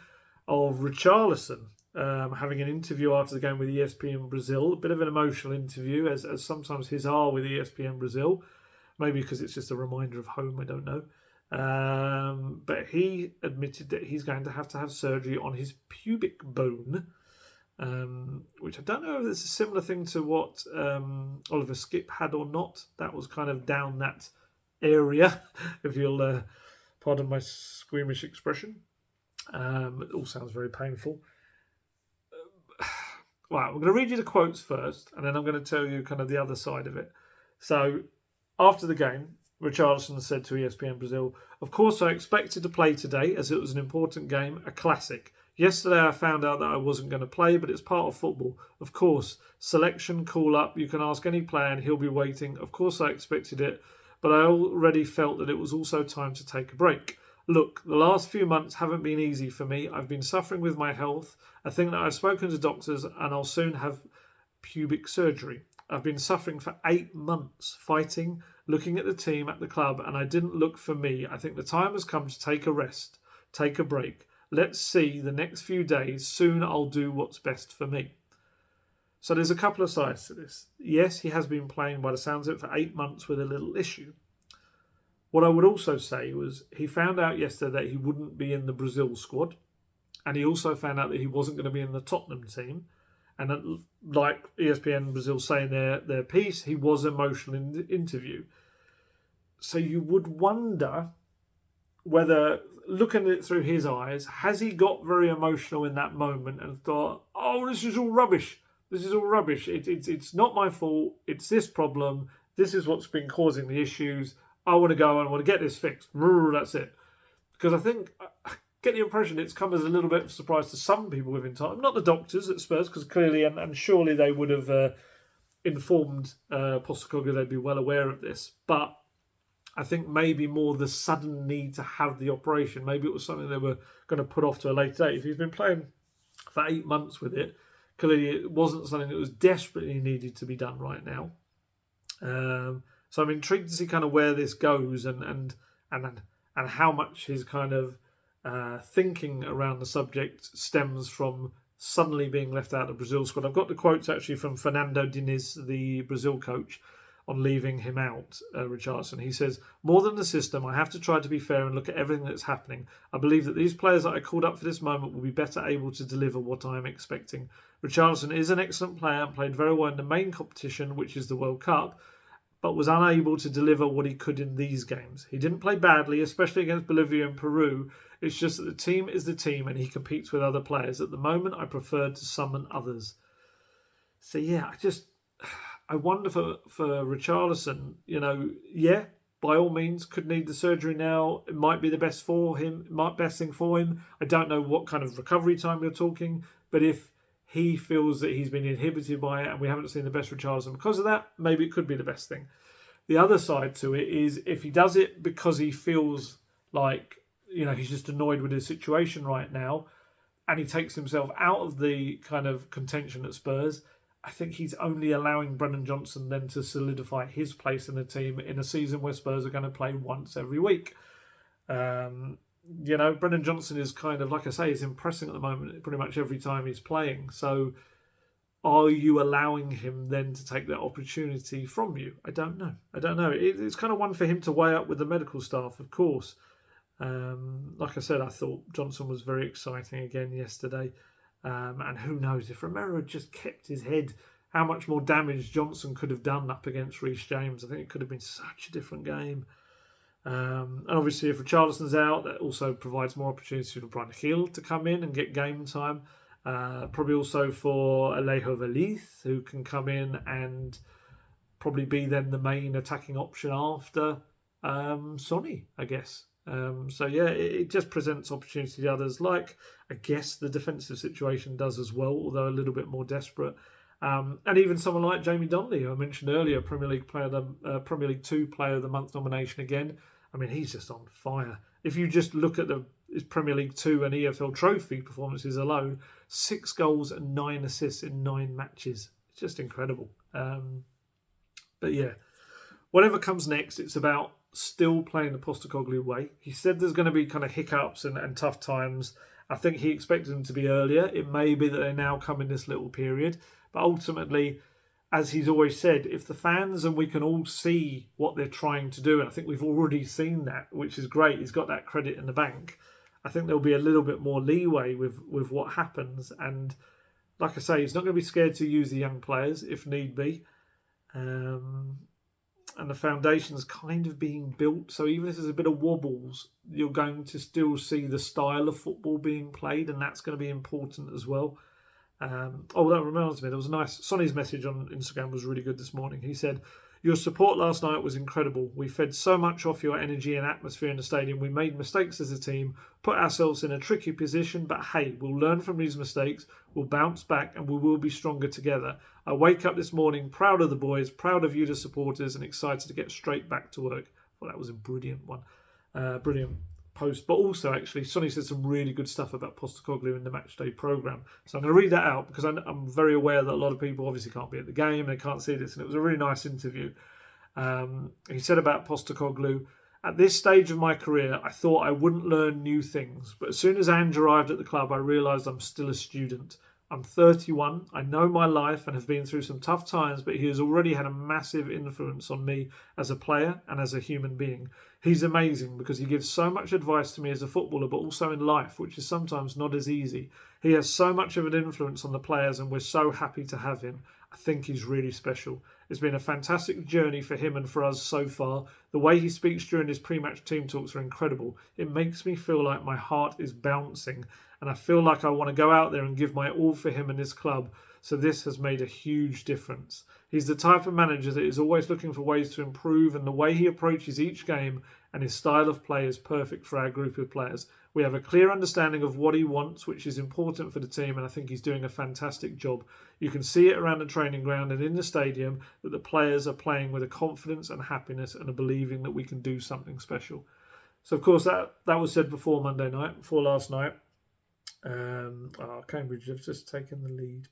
of Richarlison having an interview after the game with ESPN Brazil. A bit of an emotional interview, as sometimes his are with ESPN Brazil. Maybe because it's just a reminder of home, I don't know. But he admitted that he's going to have surgery on his pubic bone, which I don't know if it's a similar thing to what Oliver Skipp had or not. That was kind of down that area, if you'll pardon my squeamish expression. It all sounds very painful. Right, I'm going to read you the quotes first, and then I'm going to tell you kind of the other side of it. So, after the game, Richarlison said to ESPN Brazil, "Of course I expected to play today, as it was an important game, a classic. Yesterday I found out that I wasn't going to play, but it's part of football. Of course, selection, call up, you can ask any player and he'll be waiting. Of course I expected it, but I already felt that it was also time to take a break. Look, the last few months haven't been easy for me. I've been suffering with my health. I think that I've spoken to doctors and I'll soon have pubic surgery. I've been suffering for 8 months, fighting, looking at the team, at the club, and I didn't look for me. I think the time has come to take a rest, take a break. Let's see the next few days. Soon I'll do what's best for me." So there's a couple of sides to this. Yes, he has been playing by the sounds of it for 8 months with a little issue. What I would also say was he found out yesterday that he wouldn't be in the Brazil squad, and he also found out that he wasn't going to be in the Tottenham team. And like ESPN Brazil saying their piece, he was emotional in the interview. So you would wonder whether, looking at it through his eyes, has he got very emotional in that moment and thought, oh, this is all rubbish. This is all rubbish. It's not my fault. It's this problem. This is what's been causing the issues. I want to go and I want to get this fixed. That's it. Because I think, I get the impression it's come as a little bit of a surprise to some people within time. Not the doctors at Spurs, because clearly and surely they would have informed Postecoglou, they'd be well aware of this. But I think maybe more the sudden need to have the operation. Maybe it was something they were going to put off to a later date. If he's been playing for 8 months with it, clearly it wasn't something that was desperately needed to be done right now. So I'm intrigued to see kind of where this goes and how much his kind of thinking around the subject stems from suddenly being left out of the Brazil squad. I've got the quotes actually from Fernando Diniz, the Brazil coach, on leaving him out, Richarlison. He says, more than the system, I have to try to be fair and look at everything that's happening. I believe that these players that I called up for this moment will be better able to deliver what I am expecting. Richarlison is an excellent player and played very well in the main competition, which is the World Cup, but was unable to deliver what he could in these games. He didn't play badly, especially against Bolivia and Peru. It's just that the team is the team and he competes with other players. At the moment, I preferred to summon others. So yeah, I wonder for Richarlison, by all means, could need the surgery now. It might be the best thing for him. I don't know what kind of recovery time you're talking, but if he feels that he's been inhibited by it and we haven't seen the best Richarlison because of that, maybe it could be the best thing. The other side to it is if he does it because he feels like, he's just annoyed with his situation right now and he takes himself out of the kind of contention at Spurs, I think he's only allowing Brennan Johnson then to solidify his place in the team in a season where Spurs are going to play once every week. Brennan Johnson is kind of, like I say, he's impressing at the moment pretty much every time he's playing. So are you allowing him then to take that opportunity from you? I don't know. It's kind of one for him to weigh up with the medical staff, of course. Like I said, I thought Johnson was very exciting again yesterday. And who knows, if Romero had just kept his head, how much more damage Johnson could have done up against Reece James. I think it could have been such a different game. And obviously, if Richarlison's out, that also provides more opportunity for Brian Hill to come in and get game time. Probably also for Alejo Veliz, who can come in and probably be then the main attacking option after Sonny, I guess. It just presents opportunity to others, like I guess the defensive situation does as well, although a little bit more desperate. And even someone like Jamie Donnelly, who I mentioned earlier, Premier League 2 Player of the Month nomination again. I mean, he's just on fire. If you just look at his Premier League 2 and EFL Trophy performances alone, 6 goals and 9 assists in 9 matches. It's just incredible. But yeah, whatever comes next, it's about still playing the Postecoglou way. He said there's going to be kind of hiccups and tough times. I think he expected them to be earlier. It may be that they now come in this little period. But ultimately, as he's always said, if the fans and we can all see what they're trying to do, and I think we've already seen that, which is great. He's got that credit in the bank. I think there'll be a little bit more leeway with what happens. And like I say, he's not going to be scared to use the young players if need be. And the foundation's kind of being built. So even if there's a bit of wobbles, you're going to still see the style of football being played, and that's going to be important as well. That reminds me, there was a nice... Sonny's message on Instagram was really good this morning. He said, your support last night was incredible. We fed so much off your energy and atmosphere in the stadium. We made mistakes as a team, put ourselves in a tricky position, but hey, we'll learn from these mistakes, we'll bounce back, and we will be stronger together. I wake up this morning proud of the boys, proud of you, the supporters, and excited to get straight back to work. Well, that was a brilliant one. Brilliant post. But also, actually, Sonny said some really good stuff about Postecoglou in the matchday programme. So I'm going to read that out because I'm very aware that a lot of people obviously can't be at the game, they can't see this, and it was a really nice interview. He said about Postecoglou, at this stage of my career, I thought I wouldn't learn new things, but as soon as Ange arrived at the club, I realised I'm still a student. I'm 31. I know my life and have been through some tough times, but he has already had a massive influence on me as a player and as a human being. He's amazing because he gives so much advice to me as a footballer, but also in life, which is sometimes not as easy. He has so much of an influence on the players, and we're so happy to have him. I think he's really special. It's been a fantastic journey for him and for us so far. The way he speaks during his pre-match team talks are incredible. It makes me feel like my heart is bouncing, and I feel like I want to go out there and give my all for him and his club. So this has made a huge difference. He's the type of manager that is always looking for ways to improve, and the way he approaches each game and his style of play is perfect for our group of players. We have a clear understanding of what he wants, which is important for the team, and I think he's doing a fantastic job. You can see it around the training ground and in the stadium that the players are playing with a confidence and happiness and are believing that we can do something special. So, of course, that was said before Monday night, before last night. Cambridge have just taken the lead.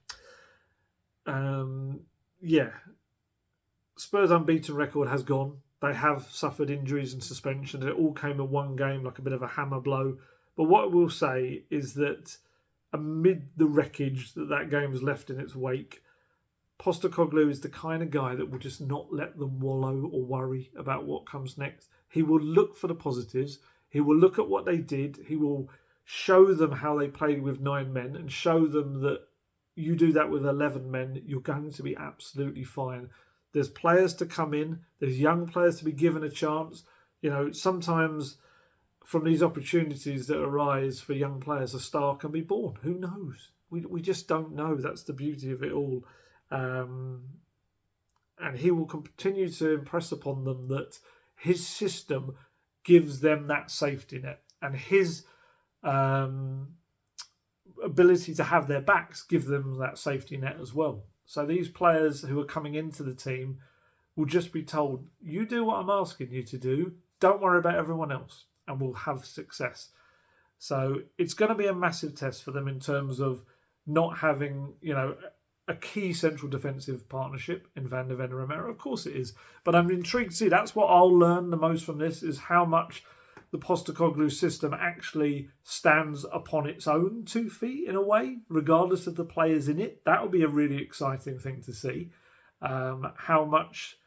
Spurs' unbeaten record has gone. They have suffered injuries and suspensions. It all came in one game, like a bit of a hammer blow. But what I will say is that amid the wreckage that game has left in its wake, Postecoglou is the kind of guy that will just not let them wallow or worry about what comes next. He will look for the positives. He will look at what they did. He will show them how they played with 9 men and show them that you do that with 11 men, you're going to be absolutely fine. There's players to come in. There's young players to be given a chance. You know, sometimes from these opportunities that arise for young players, a star can be born. Who knows? We just don't know. That's the beauty of it all. And he will continue to impress upon them that his system gives them that safety net. And his ability to have their backs give them that safety net as well. So these players who are coming into the team will just be told, you do what I'm asking you to do. Don't worry about everyone else, and we'll have success. So it's going to be a massive test for them in terms of not having, a key central defensive partnership in Van der Ven and Romero. Of course it is. But I'm intrigued to see. That's what I'll learn the most from this, is how much the Postecoglou system actually stands upon its own 2 feet in a way, regardless of the players in it. That will be a really exciting thing to see. How much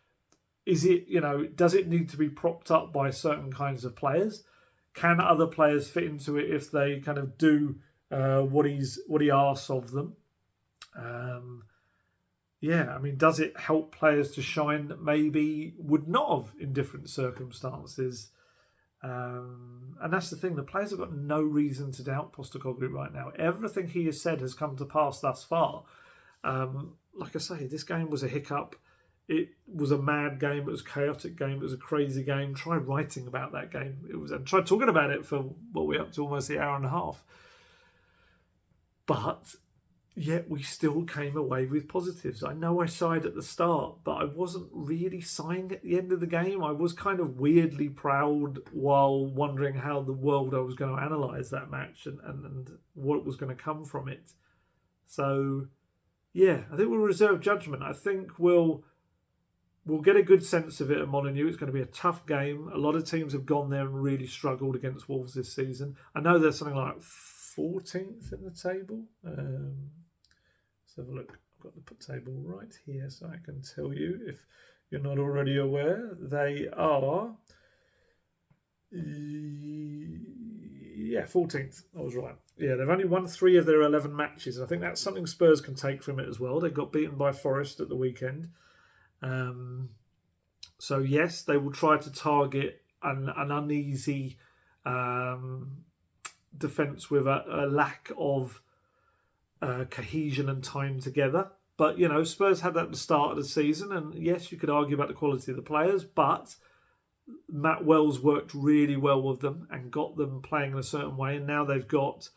is it, does it need to be propped up by certain kinds of players? Can other players fit into it if they kind of do what he asks of them? Does it help players to shine that maybe would not have in different circumstances? And that's the thing, the players have got no reason to doubt Postecoglou right now. Everything he has said has come to pass thus far. Like I say, this game was a hiccup. It was a mad game. It was a chaotic game. It was a crazy game. Try writing about that game. Try talking about it for what we're up to, almost an hour and a half. But yet we still came away with positives. I know I sighed at the start, but I wasn't really sighing at the end of the game. I was kind of weirdly proud while wondering how the world I was going to analyse that match and what was going to come from it. So, yeah, I think we'll reserve judgment. I think we'll get a good sense of it at Molineux. It's going to be a tough game. A lot of teams have gone there and really struggled against Wolves this season. I know there's something like 14th in the table. Let's have a look. I've got the table right here so I can tell you if you're not already aware. They are 14th. I was right. Yeah, they've only won 3 of their 11 matches. I think that's something Spurs can take from it as well. They got beaten by Forest at the weekend. So yes, they will try to target an uneasy defence with a lack of cohesion and time together. But, Spurs had that at the start of the season, and yes, you could argue about the quality of the players, but Matt Wells worked really well with them and got them playing in a certain way, and now they've got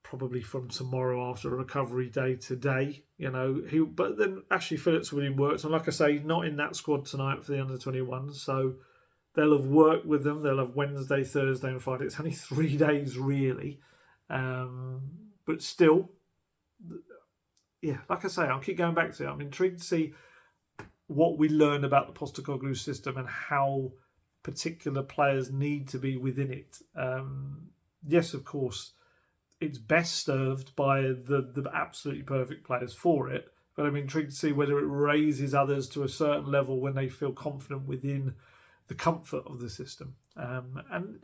probably from tomorrow after a recovery day today, but then Ashley Phillips really worked, and like I say, not in that squad tonight for the under-21, so they'll have worked with them. They'll have Wednesday, Thursday and Friday. It's only 3 days really, but still, yeah, like I say, I'll keep going back to it. I'm intrigued to see what we learn about the Postecoglou system and how particular players need to be within it. Yes, of course, it's best served by the absolutely perfect players for it. But I'm intrigued to see whether it raises others to a certain level when they feel confident within the comfort of the system. And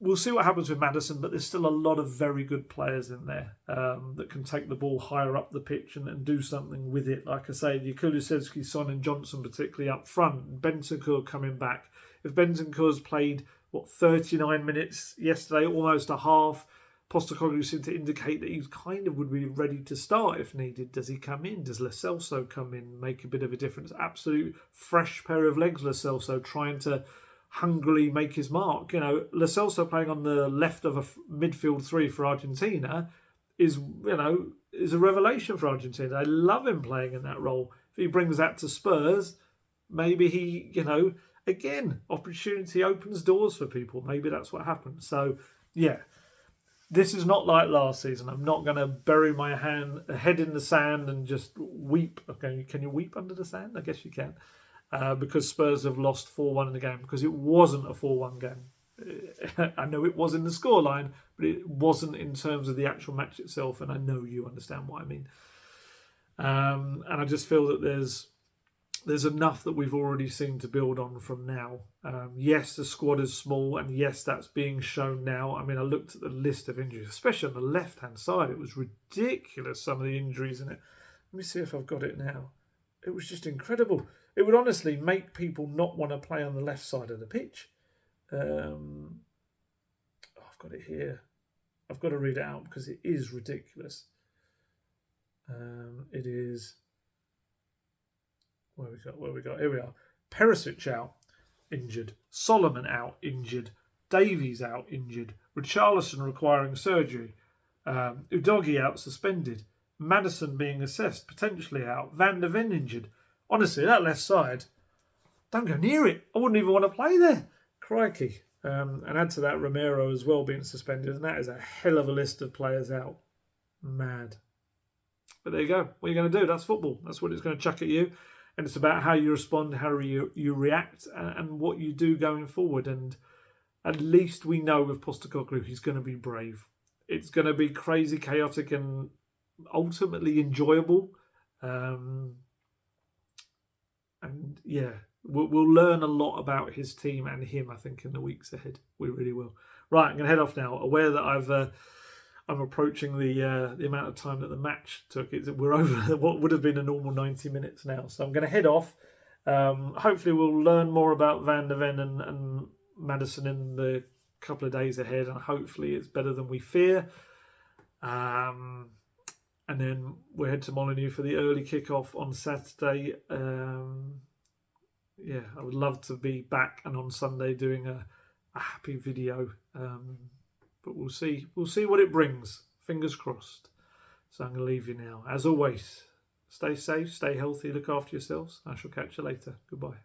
we'll see what happens with Maddison, but there's still a lot of very good players in there that can take the ball higher up the pitch and do something with it. Like I say, Kulusevski, Son and Johnson particularly up front. Bentancur coming back. If Bentancur's played, 39 minutes yesterday, almost a half, Postecoglou seemed to indicate that he kind of would be ready to start if needed. Does he come in? Does Lo Celso come in, make a bit of a difference? Absolute fresh pair of legs, Lo Celso, trying to hungrily make his mark. Lo Celso playing on the left of a midfield three for Argentina is a revelation for Argentina. I love him playing in that role. If he brings that to Spurs, maybe he, again, opportunity opens doors for people. Maybe that's what happens. So, yeah. This is not like last season. I'm not going to bury my head in the sand and just weep. Okay, can you weep under the sand? I guess you can. Because Spurs have lost 4-1 in the game. Because it wasn't a 4-1 game. I know it was in the scoreline, but it wasn't in terms of the actual match itself. And I know you understand what I mean. And I just feel that there's enough that we've already seen to build on from now. Yes, the squad is small, and yes, that's being shown now. I mean, I looked at the list of injuries, especially on the left-hand side. It was ridiculous, some of the injuries in it. Let me see if I've got it now. It was just incredible. It would honestly make people not want to play on the left side of the pitch. I've got it here. I've got to read it out because it is ridiculous. It is... Where we got? Here we are. Perisic out, injured. Solomon out, injured. Davies out, injured. Richarlison requiring surgery. Udogie out, suspended. Maddison being assessed, potentially out. Van de Ven injured. Honestly, that left side, don't go near it. I wouldn't even want to play there. Crikey. And add to that Romero as well being suspended, and that is a hell of a list of players out. Mad. But there you go. What are you going to do? That's football. That's what it's going to chuck at you. And it's about how you respond, how you react, and what you do going forward. And at least we know with Postecoglou, he's going to be brave. It's going to be crazy, chaotic, and ultimately enjoyable. And yeah, we'll learn a lot about his team and him, I think, in the weeks ahead. We really will. Right, I'm going to head off now. Aware that I'm approaching the amount of time that the match took. We're over what would have been a normal 90 minutes now. So I'm going to head off. Hopefully we'll learn more about Van de Ven and Maddison in the couple of days ahead. And hopefully it's better than we fear. And then we'll head to Molineux for the early kickoff on Saturday. Yeah, I would love to be back and on Sunday doing a happy video. But we'll see. We'll see what it brings. Fingers crossed. So I'm going to leave you now. As always, stay safe, stay healthy, look after yourselves. I shall catch you later. Goodbye.